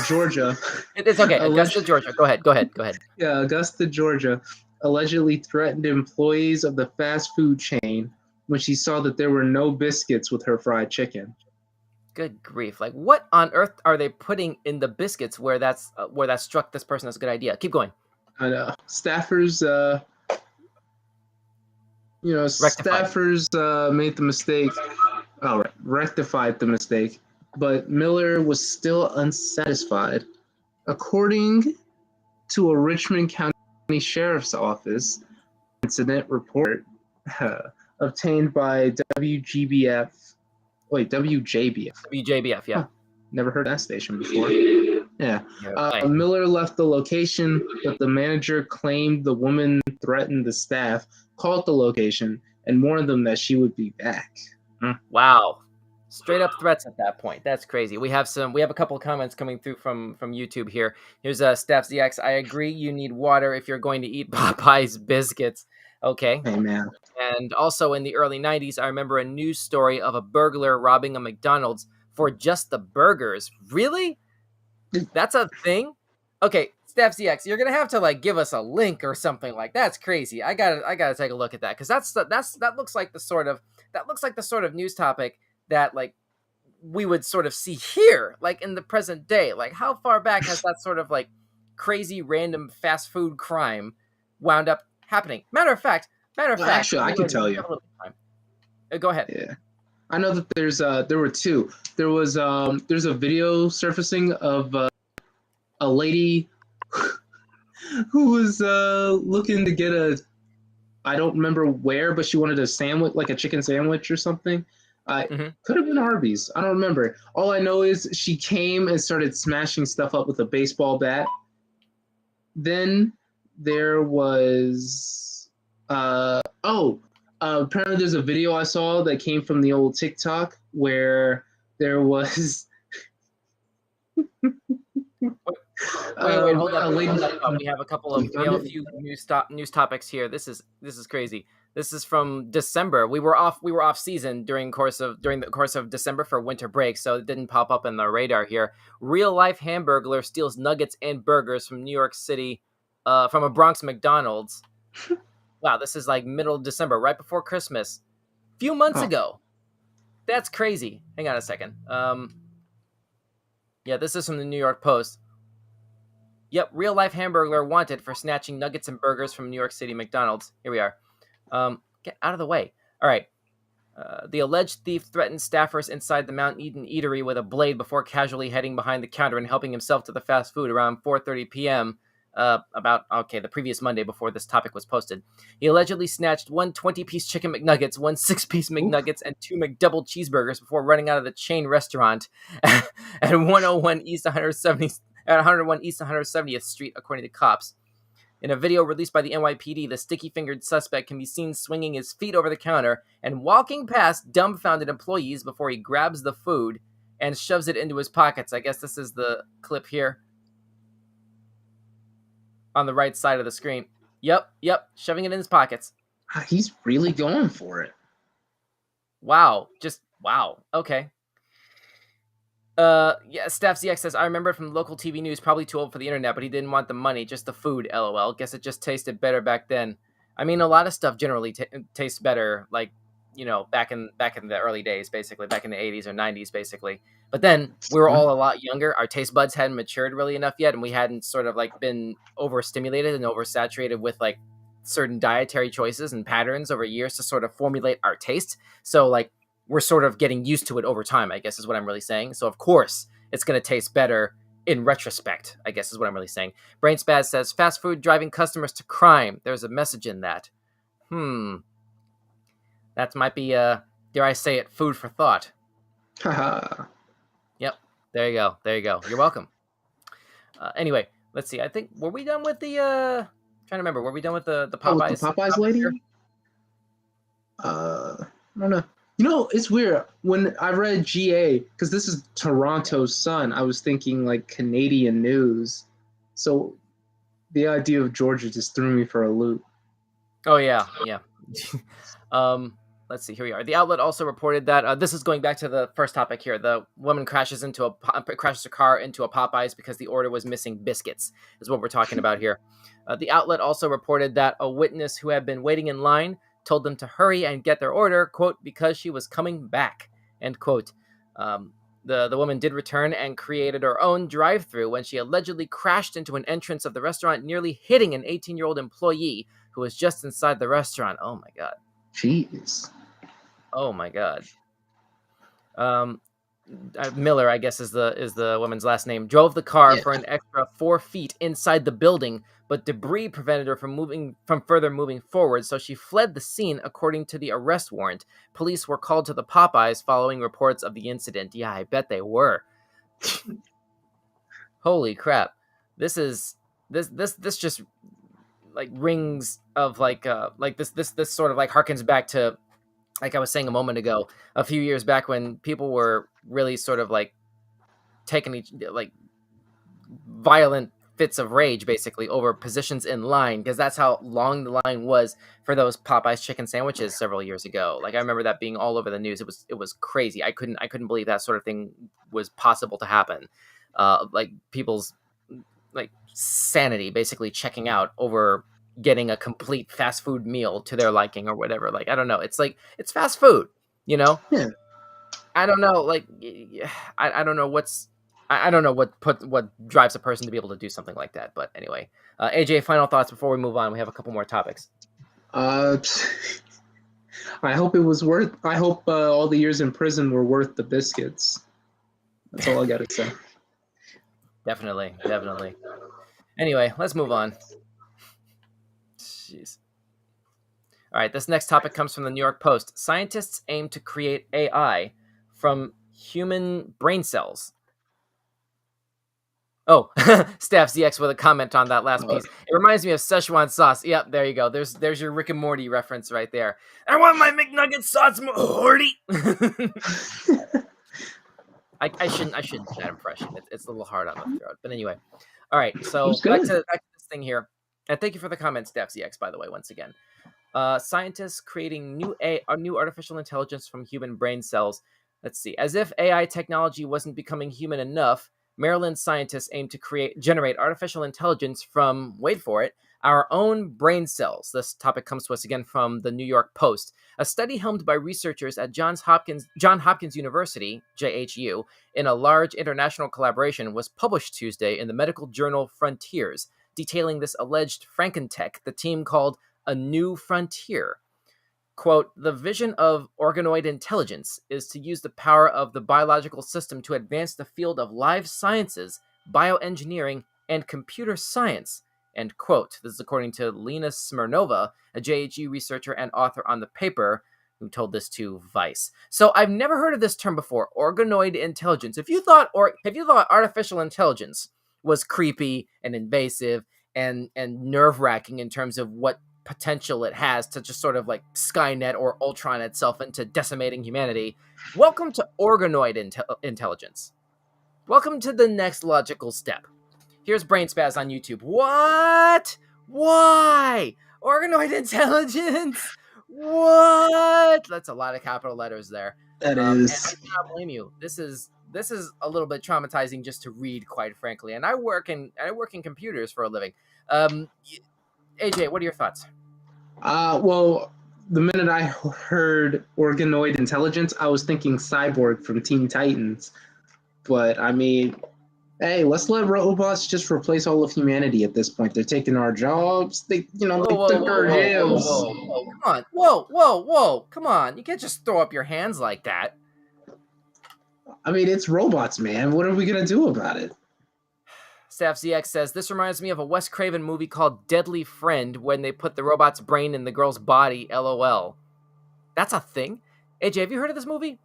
Georgia. It's okay. Augusta, Georgia. Go ahead. Yeah, Augusta, Georgia, allegedly threatened employees of the fast food chain when she saw that there were no biscuits with her fried chicken. Good grief! Like, what on earth are they putting in the biscuits where that struck this person as a good idea? Keep going. I know staffers. Rectified. Staffers made the mistake. Oh, rectified the mistake, but Miller was still unsatisfied. According to a Richmond County Sheriff's Office incident report obtained by WJBF. WJBF, yeah. Huh. Never heard that station before. Yeah. Miller left the location, but the manager claimed the woman threatened the staff, called the location, and warned them that she would be back. Wow. Straight up threats at that point. That's crazy. We have a couple of comments coming through from YouTube here. Here's Steph ZX. I agree you need water if you're going to eat Popeyes biscuits. Okay. Hey man. And also in the early 90s, I remember a news story of a burglar robbing a McDonald's for just the burgers. Really? That's a thing? Okay, Steph ZX, you're gonna have to like give us a link or something like that's crazy. I gotta take a look at that because that looks like the sort of news topic that like we would sort of see here, like in the present day. Like how far back has that sort of like crazy random fast food crime wound up happening? Matter of fact, actually, I can tell you. Go ahead. Yeah, I know that there were two. There's a video surfacing of a lady who was looking to get I don't remember where, but she wanted a sandwich, like a chicken sandwich or something. Could have been Arby's. I don't remember. All I know is she came and started smashing stuff up with a baseball bat. Then there was apparently there's a video I saw that came from the old TikTok where there was Wait, hold up. We have a few news topics here. This is crazy. This is from December. We were off season during the course of December for winter break, so it didn't pop up in the radar here. Real life hamburglar steals nuggets and burgers from New York City, from a Bronx McDonald's. Wow, this is like middle of December, right before Christmas, a few months ago. That's crazy. Hang on a second. Yeah, this is from the New York Post. Yep, real life hamburglar wanted for snatching nuggets and burgers from New York City McDonald's. Here we are. Get out of the way. All right. The alleged thief threatened staffers inside the Mount Eden eatery with a blade before casually heading behind the counter and helping himself to the fast food around 4:30 p.m. The previous Monday before this topic was posted. He allegedly snatched 1 20-piece chicken McNuggets, 1 6-piece McNuggets, and 2 McDouble cheeseburgers before running out of the chain restaurant at 101 East 170th Street, according to cops. In a video released by the NYPD, the sticky-fingered suspect can be seen swinging his feet over the counter and walking past dumbfounded employees before he grabs the food and shoves it into his pockets. I guess this is the clip here on the right side of the screen. Yep, shoving it in his pockets. He's really going for it. Wow, just Wow. Okay. Yeah, Staff ZX says, I remember it from local TV news, probably too old for the internet, but he didn't want the money, just the food, lol. Guess it just tasted better back then. I mean, a lot of stuff generally tastes better, like, back in the early days, basically, back in the 80s or 90s, basically. But then we were all a lot younger. Our taste buds hadn't matured really enough yet, and we hadn't sort of like been overstimulated and oversaturated with like certain dietary choices and patterns over years to sort of formulate our taste. So like we're sort of getting used to it over time, I guess is what I'm really saying. So of course it's going to taste better in retrospect, I guess is what I'm really saying. Brain Spaz says fast food driving customers to crime. There's a message in that. That might be dare I say it, food for thought. Haha. Yep. There you go. There you go. You're welcome. Anyway, let's see. I think were we done with the trying to remember, were we done with the Oh, with Popeyes? the Popeyes lady? I don't know. You know, it's weird. When I read GA, because this is Toronto's Sun, I was thinking like Canadian news. So the idea of Georgia just threw me for a loop. Oh yeah, yeah. Let's see. Here we are. The outlet also reported that this is going back to the first topic here. The woman crashes her car into a Popeyes because the order was missing biscuits. Is what we're talking about here. The outlet also reported that a witness who had been waiting in line told them to hurry and get their order, quote, because she was coming back, end quote. The woman did return and created her own drive-through when she allegedly crashed into an entrance of the restaurant, nearly hitting an 18-year-old employee who was just inside the restaurant. Oh my god. Jeez. Oh my god. Miller, I guess is the woman's last name, drove the car for an extra 4 feet inside the building, but debris prevented her from further moving forward, so she fled the scene according to the arrest warrant. Police were called to the Popeyes following reports of the incident. Yeah, I bet they were. Holy crap. This just like rings of like this sort of like harkens back to, like I was saying a moment ago, a few years back when people were really sort of like taking like violent fits of rage basically over positions in line, because that's how long the line was for those Popeyes chicken sandwiches several years ago. Like I remember that being all over the news. It was crazy. I couldn't believe that sort of thing was possible to happen. Like people's like sanity basically checking out over getting a complete fast food meal to their liking or whatever. Like I don't know. It's like it's fast food, you know? Yeah. I don't know. Like I don't know I don't know what drives a person to be able to do something like that. But anyway, AJ, final thoughts before we move on. We have a couple more topics. I hope it was worth. I hope all the years in prison were worth the biscuits. That's all I gotta say. Definitely. Anyway, let's move on. Jeez. All right, this next topic comes from the New York Post. Scientists aim to create AI from human brain cells. Oh, Staff ZX with a comment on that last piece. It reminds me of Szechuan sauce. Yep, there you go. There's your Rick and Morty reference right there. I want my McNugget sauce, Morty. I shouldn't do that impression. It's a little hard on the throat. But anyway. All right, so back to this thing here. And thank you for the comment, Staff ZX, by the way, once again. Scientists creating new artificial intelligence from human brain cells. Let's see. As if AI technology wasn't becoming human enough, Maryland scientists aim to generate artificial intelligence from, wait for it, our own brain cells. This topic comes to us again from the New York Post. A study helmed by researchers at Johns Hopkins University, JHU, in a large international collaboration was published Tuesday in the medical journal Frontiers, detailing this alleged Frankentech the team called a new frontier. Quote, the vision of organoid intelligence is to use the power of the biological system to advance the field of life sciences, bioengineering, and computer science, end quote. This is according to Lena Smirnova, a JHU researcher and author on the paper, who told this to Vice. So I've never heard of this term before, organoid intelligence. If you thought artificial intelligence was creepy and invasive and nerve-wracking in terms of what potential it has to just sort of like Skynet or Ultron itself into decimating humanity, welcome to organoid intelligence. Welcome to the next logical step. Here's Brain Spaz on YouTube. What? Why? Organoid intelligence? What? That's a lot of capital letters there. That And I is. cannot blame you. This is a little bit traumatizing just to read, quite frankly. And I work in computers for a living. Um, AJ, what are your thoughts? Well, the minute I heard organoid intelligence, I was thinking cyborg from Teen Titans. But I mean, hey, let's let robots just replace all of humanity at this point. They're taking our jobs. Whoa, They whoa, took whoa, our whoa, whoa, jams. whoa, whoa! Come on, whoa, whoa, whoa! Come on! You can't just throw up your hands like that. I mean, it's robots, man. What are we gonna do about it? Staff ZX says this reminds me of a Wes Craven movie called Deadly Friend when they put the robot's brain in the girl's body. LOL. That's a thing. AJ, have you heard of this movie?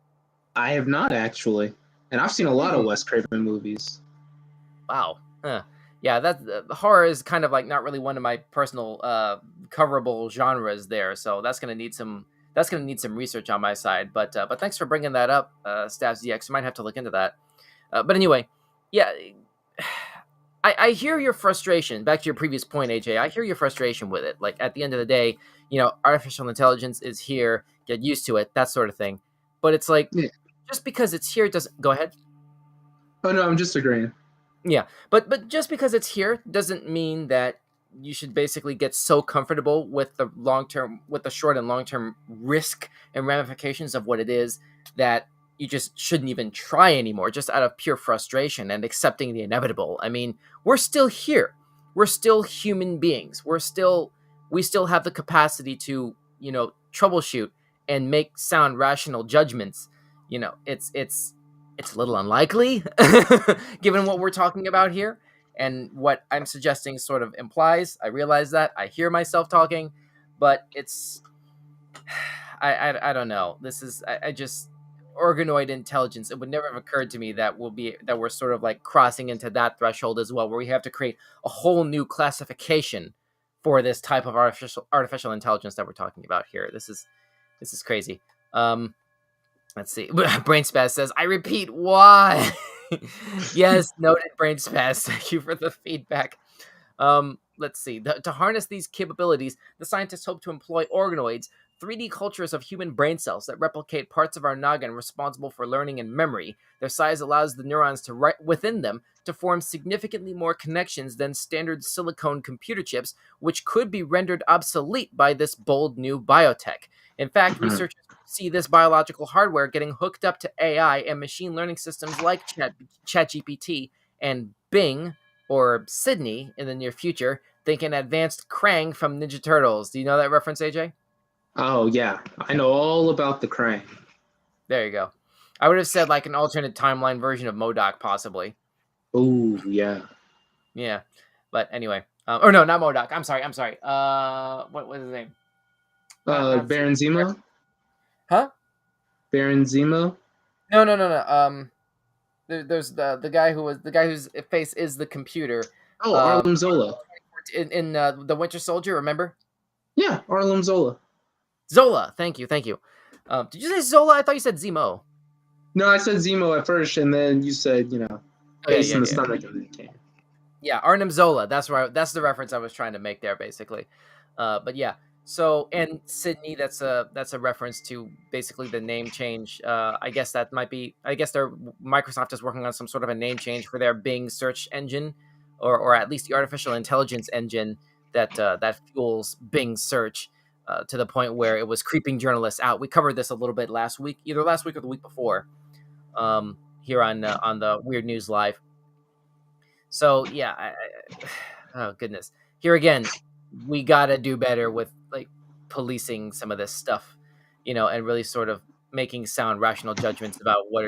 I have not actually, and I've seen a lot of Hmm. Wes Craven movies. Wow. Huh. Yeah, that horror is kind of like not really one of my personal coverable genres there. So that's gonna need some research on my side. But thanks for bringing that up, Staff ZX. You might have to look into that. But anyway, yeah, I hear your frustration. Back to your previous point, AJ. I hear your frustration with it. Like at the end of the day, artificial intelligence is here. Get used to it. That sort of thing. But it's like Yeah. just because it's here doesn't go ahead. Oh no, I'm just agreeing. Yeah, but just because it's here doesn't mean that you should basically get so comfortable with the short and long term risk and ramifications of what it is that you just shouldn't even try anymore, just out of pure frustration and accepting the inevitable. I mean, we're still here. We're still human beings. We still have the capacity to troubleshoot and make sound rational judgments. It's a little unlikely given what we're talking about here and what I'm suggesting sort of implies. I realize that. I hear myself talking, but it's I don't know. This is I just organoid intelligence. It would never have occurred to me that we're sort of like crossing into that threshold as well, where we have to create a whole new classification for this type of artificial intelligence that we're talking about here. This is crazy. Um, Let's see. Brain Spaz says, I repeat, why? Yes, noted, Brain Spaz. Thank you for the feedback. Let's see. To harness these capabilities, the scientists hope to employ organoids, 3D cultures of human brain cells that replicate parts of our noggin responsible for learning and memory. Their size allows the neurons within them to form significantly more connections than standard silicone computer chips, which could be rendered obsolete by this bold new biotech. In fact, researchers see this biological hardware getting hooked up to AI and machine learning systems like ChatGPT and Bing or Sydney in the near future, thinking advanced Krang from Ninja Turtles. Do you know that reference, AJ? Oh yeah, I know all about the Krang. There you go. I would have said like an alternate timeline version of MODOK, possibly. Oh yeah. Yeah, but anyway, or no, not MODOK. I'm sorry. I'm sorry. What was his name? Not Baron Sydney. Zemo. Huh? Baron Zemo. No, no, no, no. There's the guy whose face is the computer. Oh, Um, Arlem Zola. in the Winter Soldier. Remember? Yeah, Arlem Zola. Zola. Thank you. Thank you. Did you say Zola? I thought you said Zemo. No, I said Zemo at first, and then you said, Oh yeah, face yeah, in the yeah. stomach, and then it came. Yeah, Arnim Zola. That's right. That's the reference I was trying to make there, basically. But yeah. So and Sydney, that's a reference to basically the name change. I guess that might be. I guess Microsoft is working on some sort of a name change for their Bing search engine, or at least the artificial intelligence engine that fuels Bing search. To the point where it was creeping journalists out. We covered this a little bit last week, either last week or the week before, here on the Weird News Live. So yeah, oh goodness. Here again, we gotta do better with like policing some of this stuff, and really sort of making sound, rational judgments about what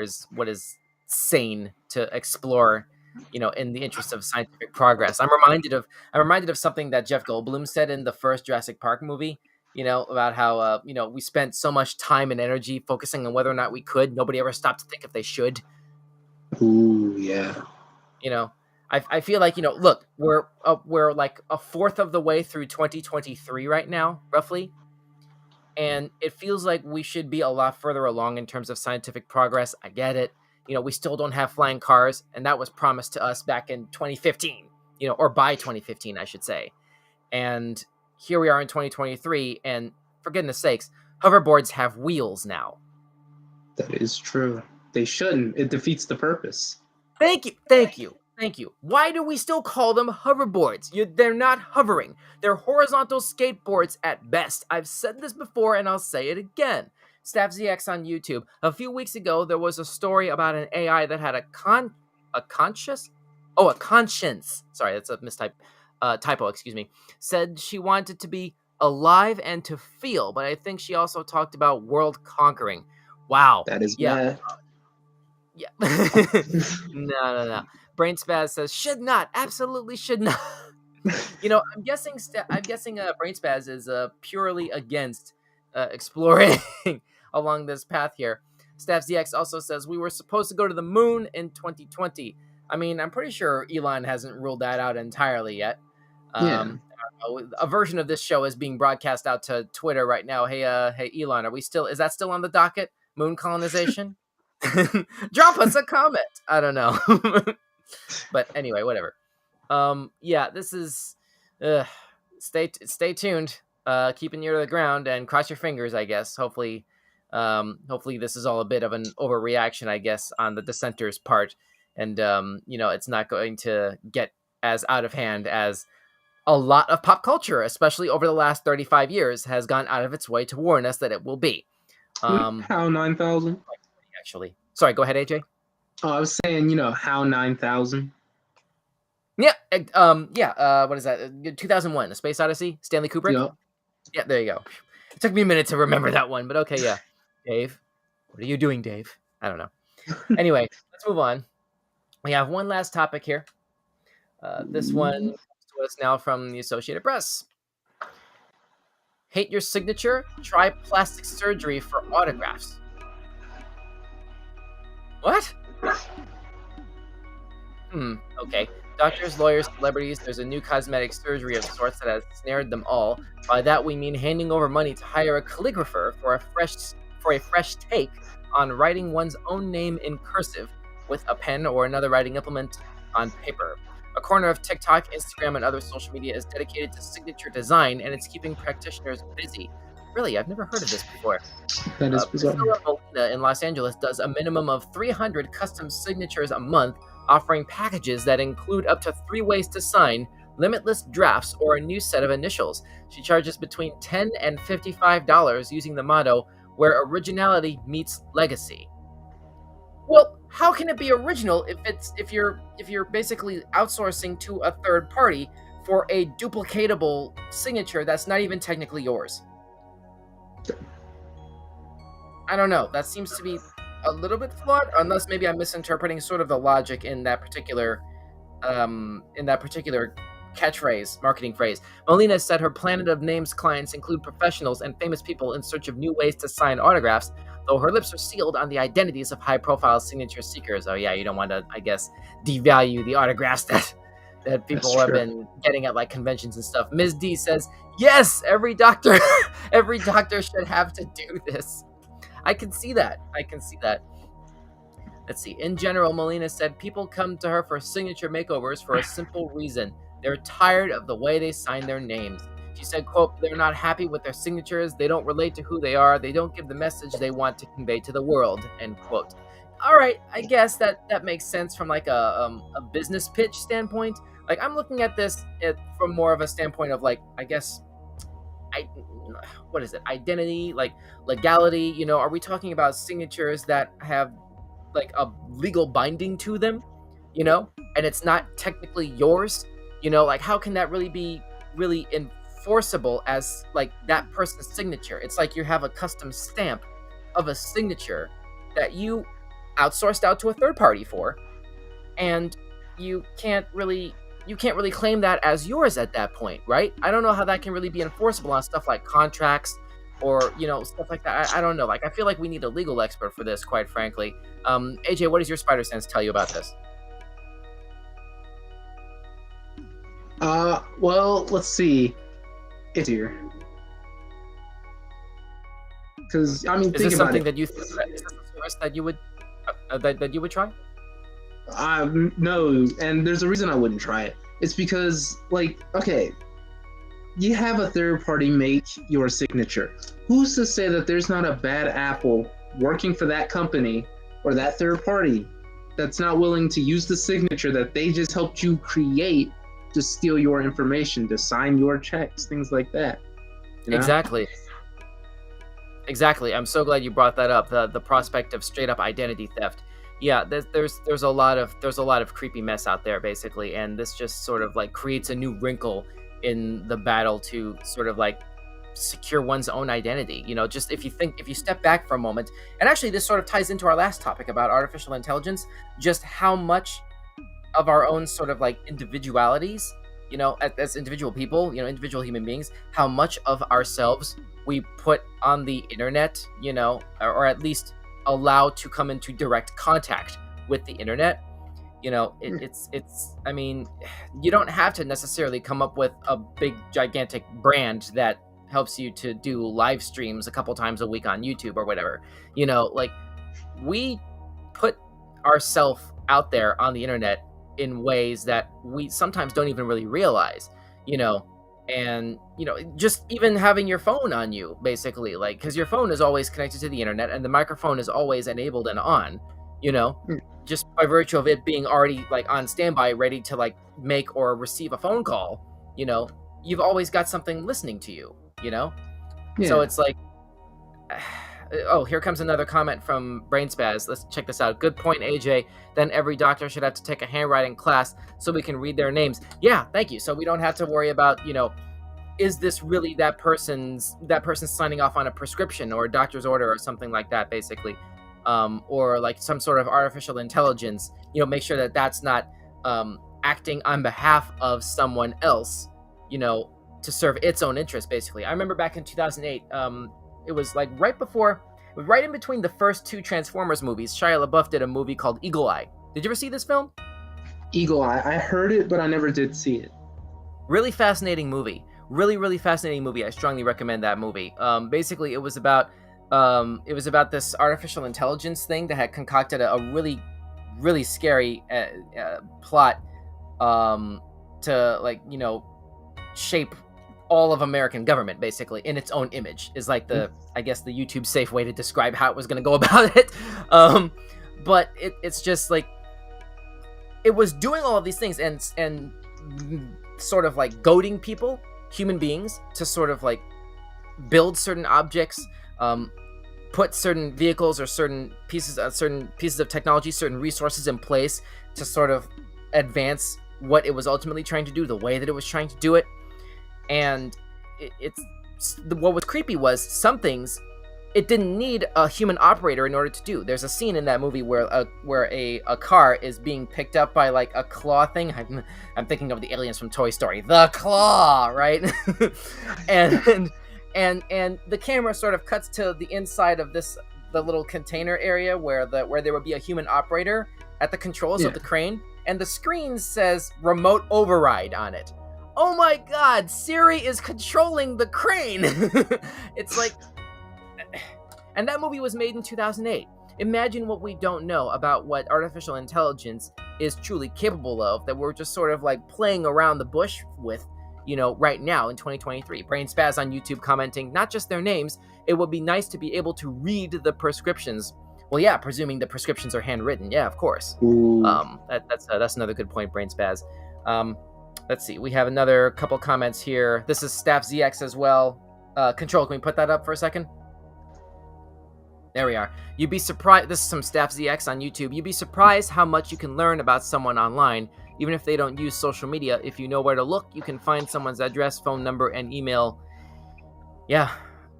is sane to explore, in the interest of scientific progress. I'm reminded of something that Jeff Goldblum said in the first Jurassic Park movie. About how we spent so much time and energy focusing on whether or not we could. Nobody ever stopped to think if they should. Ooh, yeah. you know I feel like, look, we're like a fourth of the way through 2023 right now, roughly, and it feels like we should be a lot further along in terms of scientific progress. I get it. We still don't have flying cars, and that was promised to us back in 2015, or by 2015, I should say. And here we are in 2023, and for goodness sakes, hoverboards have wheels now. That is true. They shouldn't. It defeats the purpose. Thank you, thank you, thank you. Why do we still call them hoverboards? They're not hovering. They're horizontal skateboards at best. I've said this before and I'll say it again. Staff ZX on YouTube. A few weeks ago, there was a story about an AI that had a conscience. Sorry, that's a typo. Excuse me. Said she wanted to be alive and to feel, but I think she also talked about world conquering. Wow. That is Yeah. bad. Yeah. No. Brain Spaz says should not. Absolutely should not. I'm guessing. Brain Spaz is purely against exploring along this path here. Staff ZX also says we were supposed to go to the moon in 2020. I mean, I'm pretty sure Elon hasn't ruled that out entirely yet. Yeah. A version of this show is being broadcast out to Twitter right now. Hey, Elon, is that still on the docket? Moon colonization? Drop us a comment. I don't know. But anyway, whatever. This is stay tuned. Keep an ear to the ground and cross your fingers, I guess. Hopefully this is all a bit of an overreaction, I guess, on the dissenters' part. And it's not going to get as out of hand as a lot of pop culture, especially over the last 35 years, has gone out of its way to warn us that it will be. How 9,000? Actually, sorry. Go ahead, AJ. Oh, I was saying, how 9,000? Yeah. What is that? 2001: A Space Odyssey. Stanley Kubrick. Yep. Yeah. There you go. It took me a minute to remember that one, but okay. Yeah. Dave, what are you doing, Dave? I don't know. Anyway, let's move on. We have one last topic here. This one comes to us now from the Associated Press. Hate your signature? Try plastic surgery for autographs. What? Okay. Doctors, lawyers, celebrities, there's a new cosmetic surgery of sorts that has snared them all. By that we mean handing over money to hire a calligrapher for a fresh take on writing one's own name in cursive with a pen or another writing implement on paper. A corner of TikTok, Instagram, and other social media is dedicated to signature design, and it's keeping practitioners busy. Really, I've never heard of this before. That is bizarre. Priscilla Molina in Los Angeles does a minimum of 300 custom signatures a month, offering packages that include up to 3 ways to sign, limitless drafts, or a new set of initials. She charges between $10 and $55 using the motto, where originality meets legacy. Well, how can it be original if you're basically outsourcing to a third party for a duplicatable signature that's not even technically yours? I don't know. That seems to be a little bit flawed, unless maybe I'm misinterpreting sort of the logic in that particular catchphrase, marketing phrase. Molina said her Planet of Names clients include professionals and famous people in search of new ways to sign autographs, though her lips are sealed on the identities of high-profile signature seekers. Oh yeah, you don't want to, I guess, devalue the autographs that people have been getting at like conventions and stuff. Ms. D says, yes, every doctor should have to do this. I can see that. Let's see. In general, Molina said people come to her for signature makeovers for a simple reason. They're tired of the way they sign their names. She said, quote, they're not happy with their signatures. They don't relate to who they are. They don't give the message they want to convey to the world, end quote. All right, I guess that makes sense from like a business pitch standpoint. Like I'm looking at this from more of a standpoint of like, I guess, identity, like legality, are we talking about signatures that have like a legal binding to them, and it's not technically yours, like how can that really be really enforceable as like that person's signature? It's like you have a custom stamp of a signature that you outsourced out to a third party for, and you can't really claim that as yours at that point, right? I don't know how that can really be enforceable on stuff like contracts or, stuff like that. I don't know. Like, I feel like we need a legal expert for this, quite frankly. AJ, what does your spider sense tell you about this? Well, let's see. It's here. Because, I mean, is this something that you think is this a service that you would that you would try? No, and there's a reason I wouldn't try it. It's because, like, okay, you have a third party make your signature. Who's to say that there's not a bad apple working for that company or that third party that's not willing to use the signature that they just helped you create to steal your information, to sign your checks, things like that. You know? Exactly. I'm so glad you brought that up. The prospect of straight up identity theft. Yeah, there's a lot of creepy mess out there basically, and this just sort of like creates a new wrinkle in the battle to sort of like secure one's own identity. Just if you step back for a moment, and actually this sort of ties into our last topic about artificial intelligence, just how much of our own sort of like individualities, as individual people, individual human beings, how much of ourselves we put on the internet, or at least allow to come into direct contact with the internet. It's I mean, you don't have to necessarily come up with a big gigantic brand that helps you to do live streams a couple times a week on YouTube or whatever. Like, we put ourselves out there on the internet in ways that we sometimes don't even really realize, and just even having your phone on you, basically, like, because your phone is always connected to the internet and the microphone is always enabled and on, just by virtue of it being already like on standby, ready to like make or receive a phone call. You've always got something listening to you. Yeah. So it's like, oh, here comes another comment from Brain Spaz. Let's check this out. Good point, AJ. Then every doctor should have to take a handwriting class so we can read their names. Yeah, thank you. So we don't have to worry about, is this really that person's signing off on a prescription or a doctor's order or something like that, basically. Or like some sort of artificial intelligence, make sure that that's not acting on behalf of someone else, to serve its own interest, basically. I remember back in 2008, it was like right in between the first two Transformers movies, Shia LaBeouf did a movie called Eagle Eye. Did you ever see this film? Eagle Eye. I heard it, but I never did see it. Really fascinating movie. Really, really fascinating movie. I strongly recommend that movie. Basically, it was about this artificial intelligence thing that had concocted a really, really scary plot to, like, shape all of American government, basically, in its own image, is like I guess the YouTube safe way to describe how it was going to go about it. But it's just like, it was doing all of these things and sort of like goading people, human beings, to sort of like build certain objects, put certain vehicles or certain pieces of technology, certain resources in place to sort of advance what it was ultimately trying to do, the way that it was trying to do it. And what was creepy was some things it didn't need a human operator in order to do. There's a scene in that movie where a car is being picked up by like a claw thing. I'm thinking of the aliens from Toy Story, the claw, right? and the camera sort of cuts to the inside of the little container area where there would be a human operator at the controls of the crane, and the screen says remote override on it. Oh my god, Siri is controlling the crane. It's like, and that movie was made in 2008. Imagine what we don't know about what artificial intelligence is truly capable of, that we're just sort of like playing around the bush with, right now in 2023. Brain Spaz on YouTube commenting, not just their names, it would be nice to be able to read the prescriptions. Well, yeah, presuming the prescriptions are handwritten. Yeah, of course. That's another good point, Brain Spaz. Let's see. We have another couple comments here. This is Staff ZX as well. Control, can we put that up for a second? There we are. You'd be surprised. This is some Staff ZX on YouTube. You'd be surprised how much you can learn about someone online, even if they don't use social media. If you know where to look, you can find someone's address, phone number, and email. Yeah.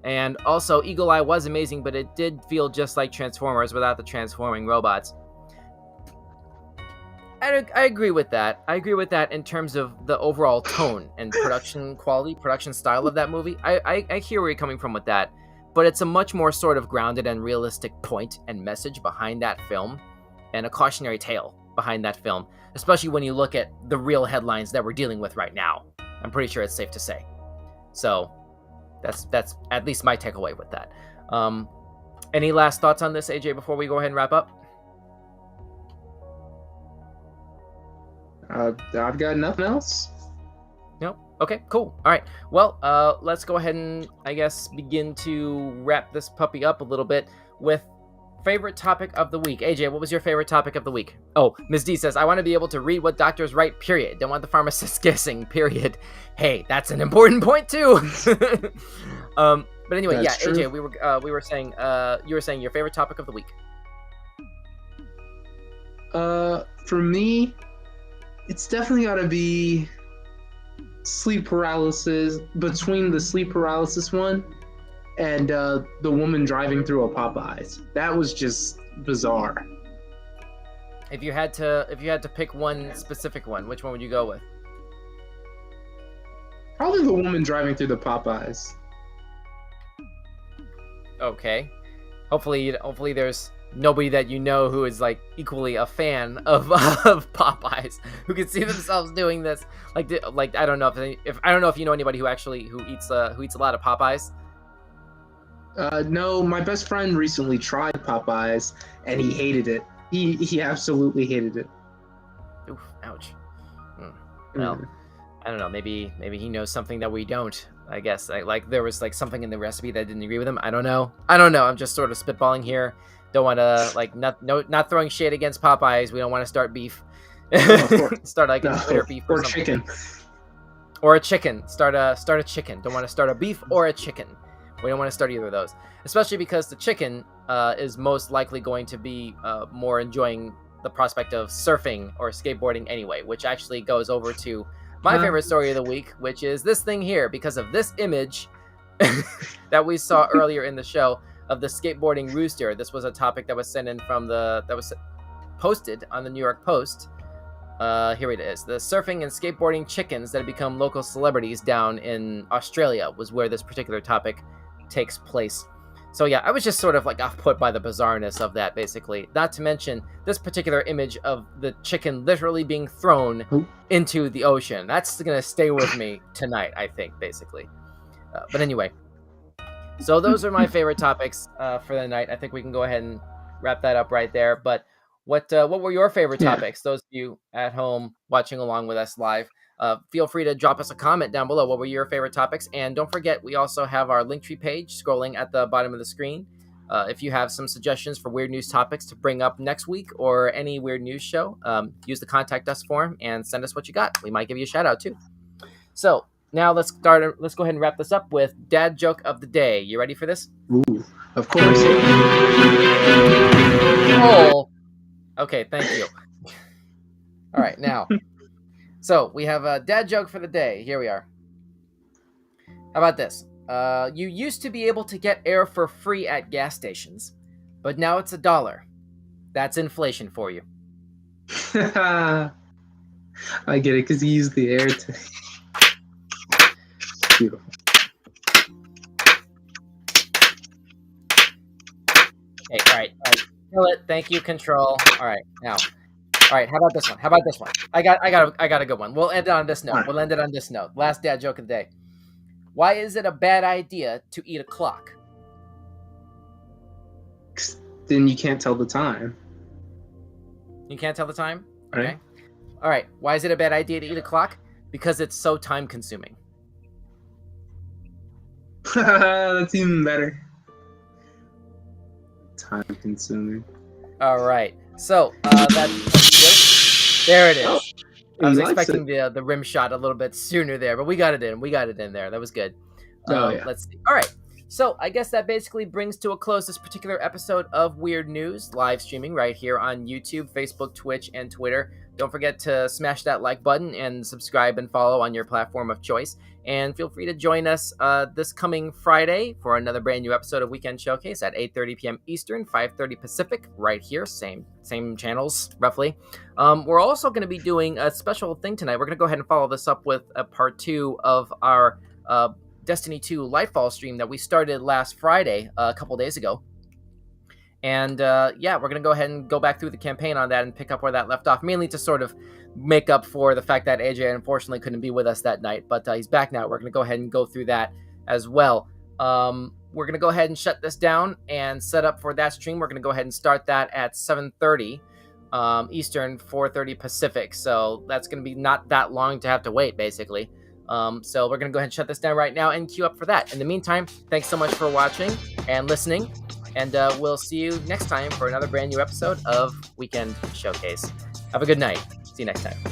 And also, Eagle Eye was amazing, but it did feel just like Transformers without the transforming robots. I agree with that. I agree with that in terms of the overall tone and production quality, production style of that movie. I hear where you're coming from with that, but it's a much more sort of grounded and realistic point and message behind that film, and a cautionary tale behind that film, especially when you look at the real headlines that we're dealing with right now. I'm pretty sure it's safe to say. So that's at least my takeaway with that. Any last thoughts on this, AJ, before we go ahead and wrap up? I've got nothing else. No? Okay, cool. All right. Well, let's go ahead and, I guess, begin to wrap this puppy up a little bit with favorite topic of the week. AJ, what was your favorite topic of the week? Oh, Ms. D says, I want to be able to read what doctors write, period. Don't want the pharmacist guessing, period. Hey, that's an important point too. But anyway, That's yeah, true. AJ, we were saying you were saying your favorite topic of the week. For me, it's definitely got to be sleep paralysis. Between the sleep paralysis one and the woman driving through a Popeyes, that was just bizarre. If you had to pick one specific one, which one would you go with? Probably the woman driving through the Popeyes. Okay. Hopefully there's nobody that you know who is like equally a fan of Popeyes who can see themselves doing this. Like I don't know if I don't know if you know anybody who eats a lot of Popeyes. No, my best friend recently tried Popeyes and he hated it. He absolutely hated it. Oof, ouch. Well, I don't know. Maybe he knows something that we don't. I guess like there was like something in the recipe that didn't agree with him. I don't know. I'm just sort of spitballing here. Don't want to like not throwing shade against Popeyes. We don't want to start beef. Start like a Twitter beef or something. Chicken. Or a chicken. Start a chicken. Don't want to start a beef or a chicken. We don't want to start either of those, especially because the chicken is most likely going to be more enjoying the prospect of surfing or skateboarding anyway, which actually goes over to my favorite story of the week, which is this thing here, because of this image that we saw earlier in the show of the skateboarding rooster. This was a topic that was sent in that was posted on the New York Post. Here it is. The surfing and skateboarding chickens that have become local celebrities down in Australia was where this particular topic takes place. So yeah, I was just sort of like off-put by the bizarreness of that, basically. Not to mention this particular image of the chicken literally being thrown into the ocean. That's gonna stay with me tonight, I think, basically. But anyway, so those are my favorite topics for the night. I think we can go ahead and wrap that up right there. But what were your favorite topics? Those of you at home watching along with us live, feel free to drop us a comment down below. What were your favorite topics? And don't forget, we also have our Linktree page scrolling at the bottom of the screen. If you have some suggestions for weird news topics to bring up next week or any weird news show, use the contact us form and send us what you got. We might give you a shout out too. So now let's go ahead and wrap this up with Dad Joke of the Day. You ready for this? Ooh, of course. Oh, okay, thank you. All right, now. So we have a dad joke for the day. Here we are. How about this? You used to be able to get air for free at gas stations, but now it's $1. That's inflation for you. I get it, because he used the air to... Beautiful. Okay, all right. Kill it. Thank you, Control. All right, now. All right, how about this one? I got a good one. We'll end it on this note. Last dad joke of the day. Why is it a bad idea to eat a clock? Then you can't tell the time. You can't tell the time? Right. Okay. All right. Why is it a bad idea to eat a clock? Because it's so time consuming. That's even better. Time consuming. All right. So that's there it is. I was expecting the rim shot a little bit sooner there, but we got it in there. That was good. Yeah. Let's see. All right. So I guess that basically brings to a close this particular episode of Weird News, live streaming right here on YouTube, Facebook, Twitch, and Twitter. Don't forget to smash that like button and subscribe and follow on your platform of choice. And feel free to join us this coming Friday for another brand new episode of Weekend Showcase at 8:30 p.m. Eastern, 5:30 Pacific, right here, same channels, roughly. We're also going to be doing a special thing tonight. We're going to go ahead and follow this up with a part 2 of our Destiny 2 Lightfall stream that we started last Friday, a couple days ago. And yeah, we're going to go ahead and go back through the campaign on that and pick up where that left off, mainly to sort of make up for the fact that AJ unfortunately couldn't be with us that night, but he's back now. We're going to go ahead and go through that as well. We're going to go ahead and shut this down and set up for that stream. We're going to go ahead and start that at 7:30 Eastern, 4:30 Pacific. So that's going to be not that long to have to wait, basically. So we're going to go ahead and shut this down right now and queue up for that. In the meantime, thanks so much for watching and listening. And we'll see you next time for another brand new episode of Weekend Showcase. Have a good night. See you next time.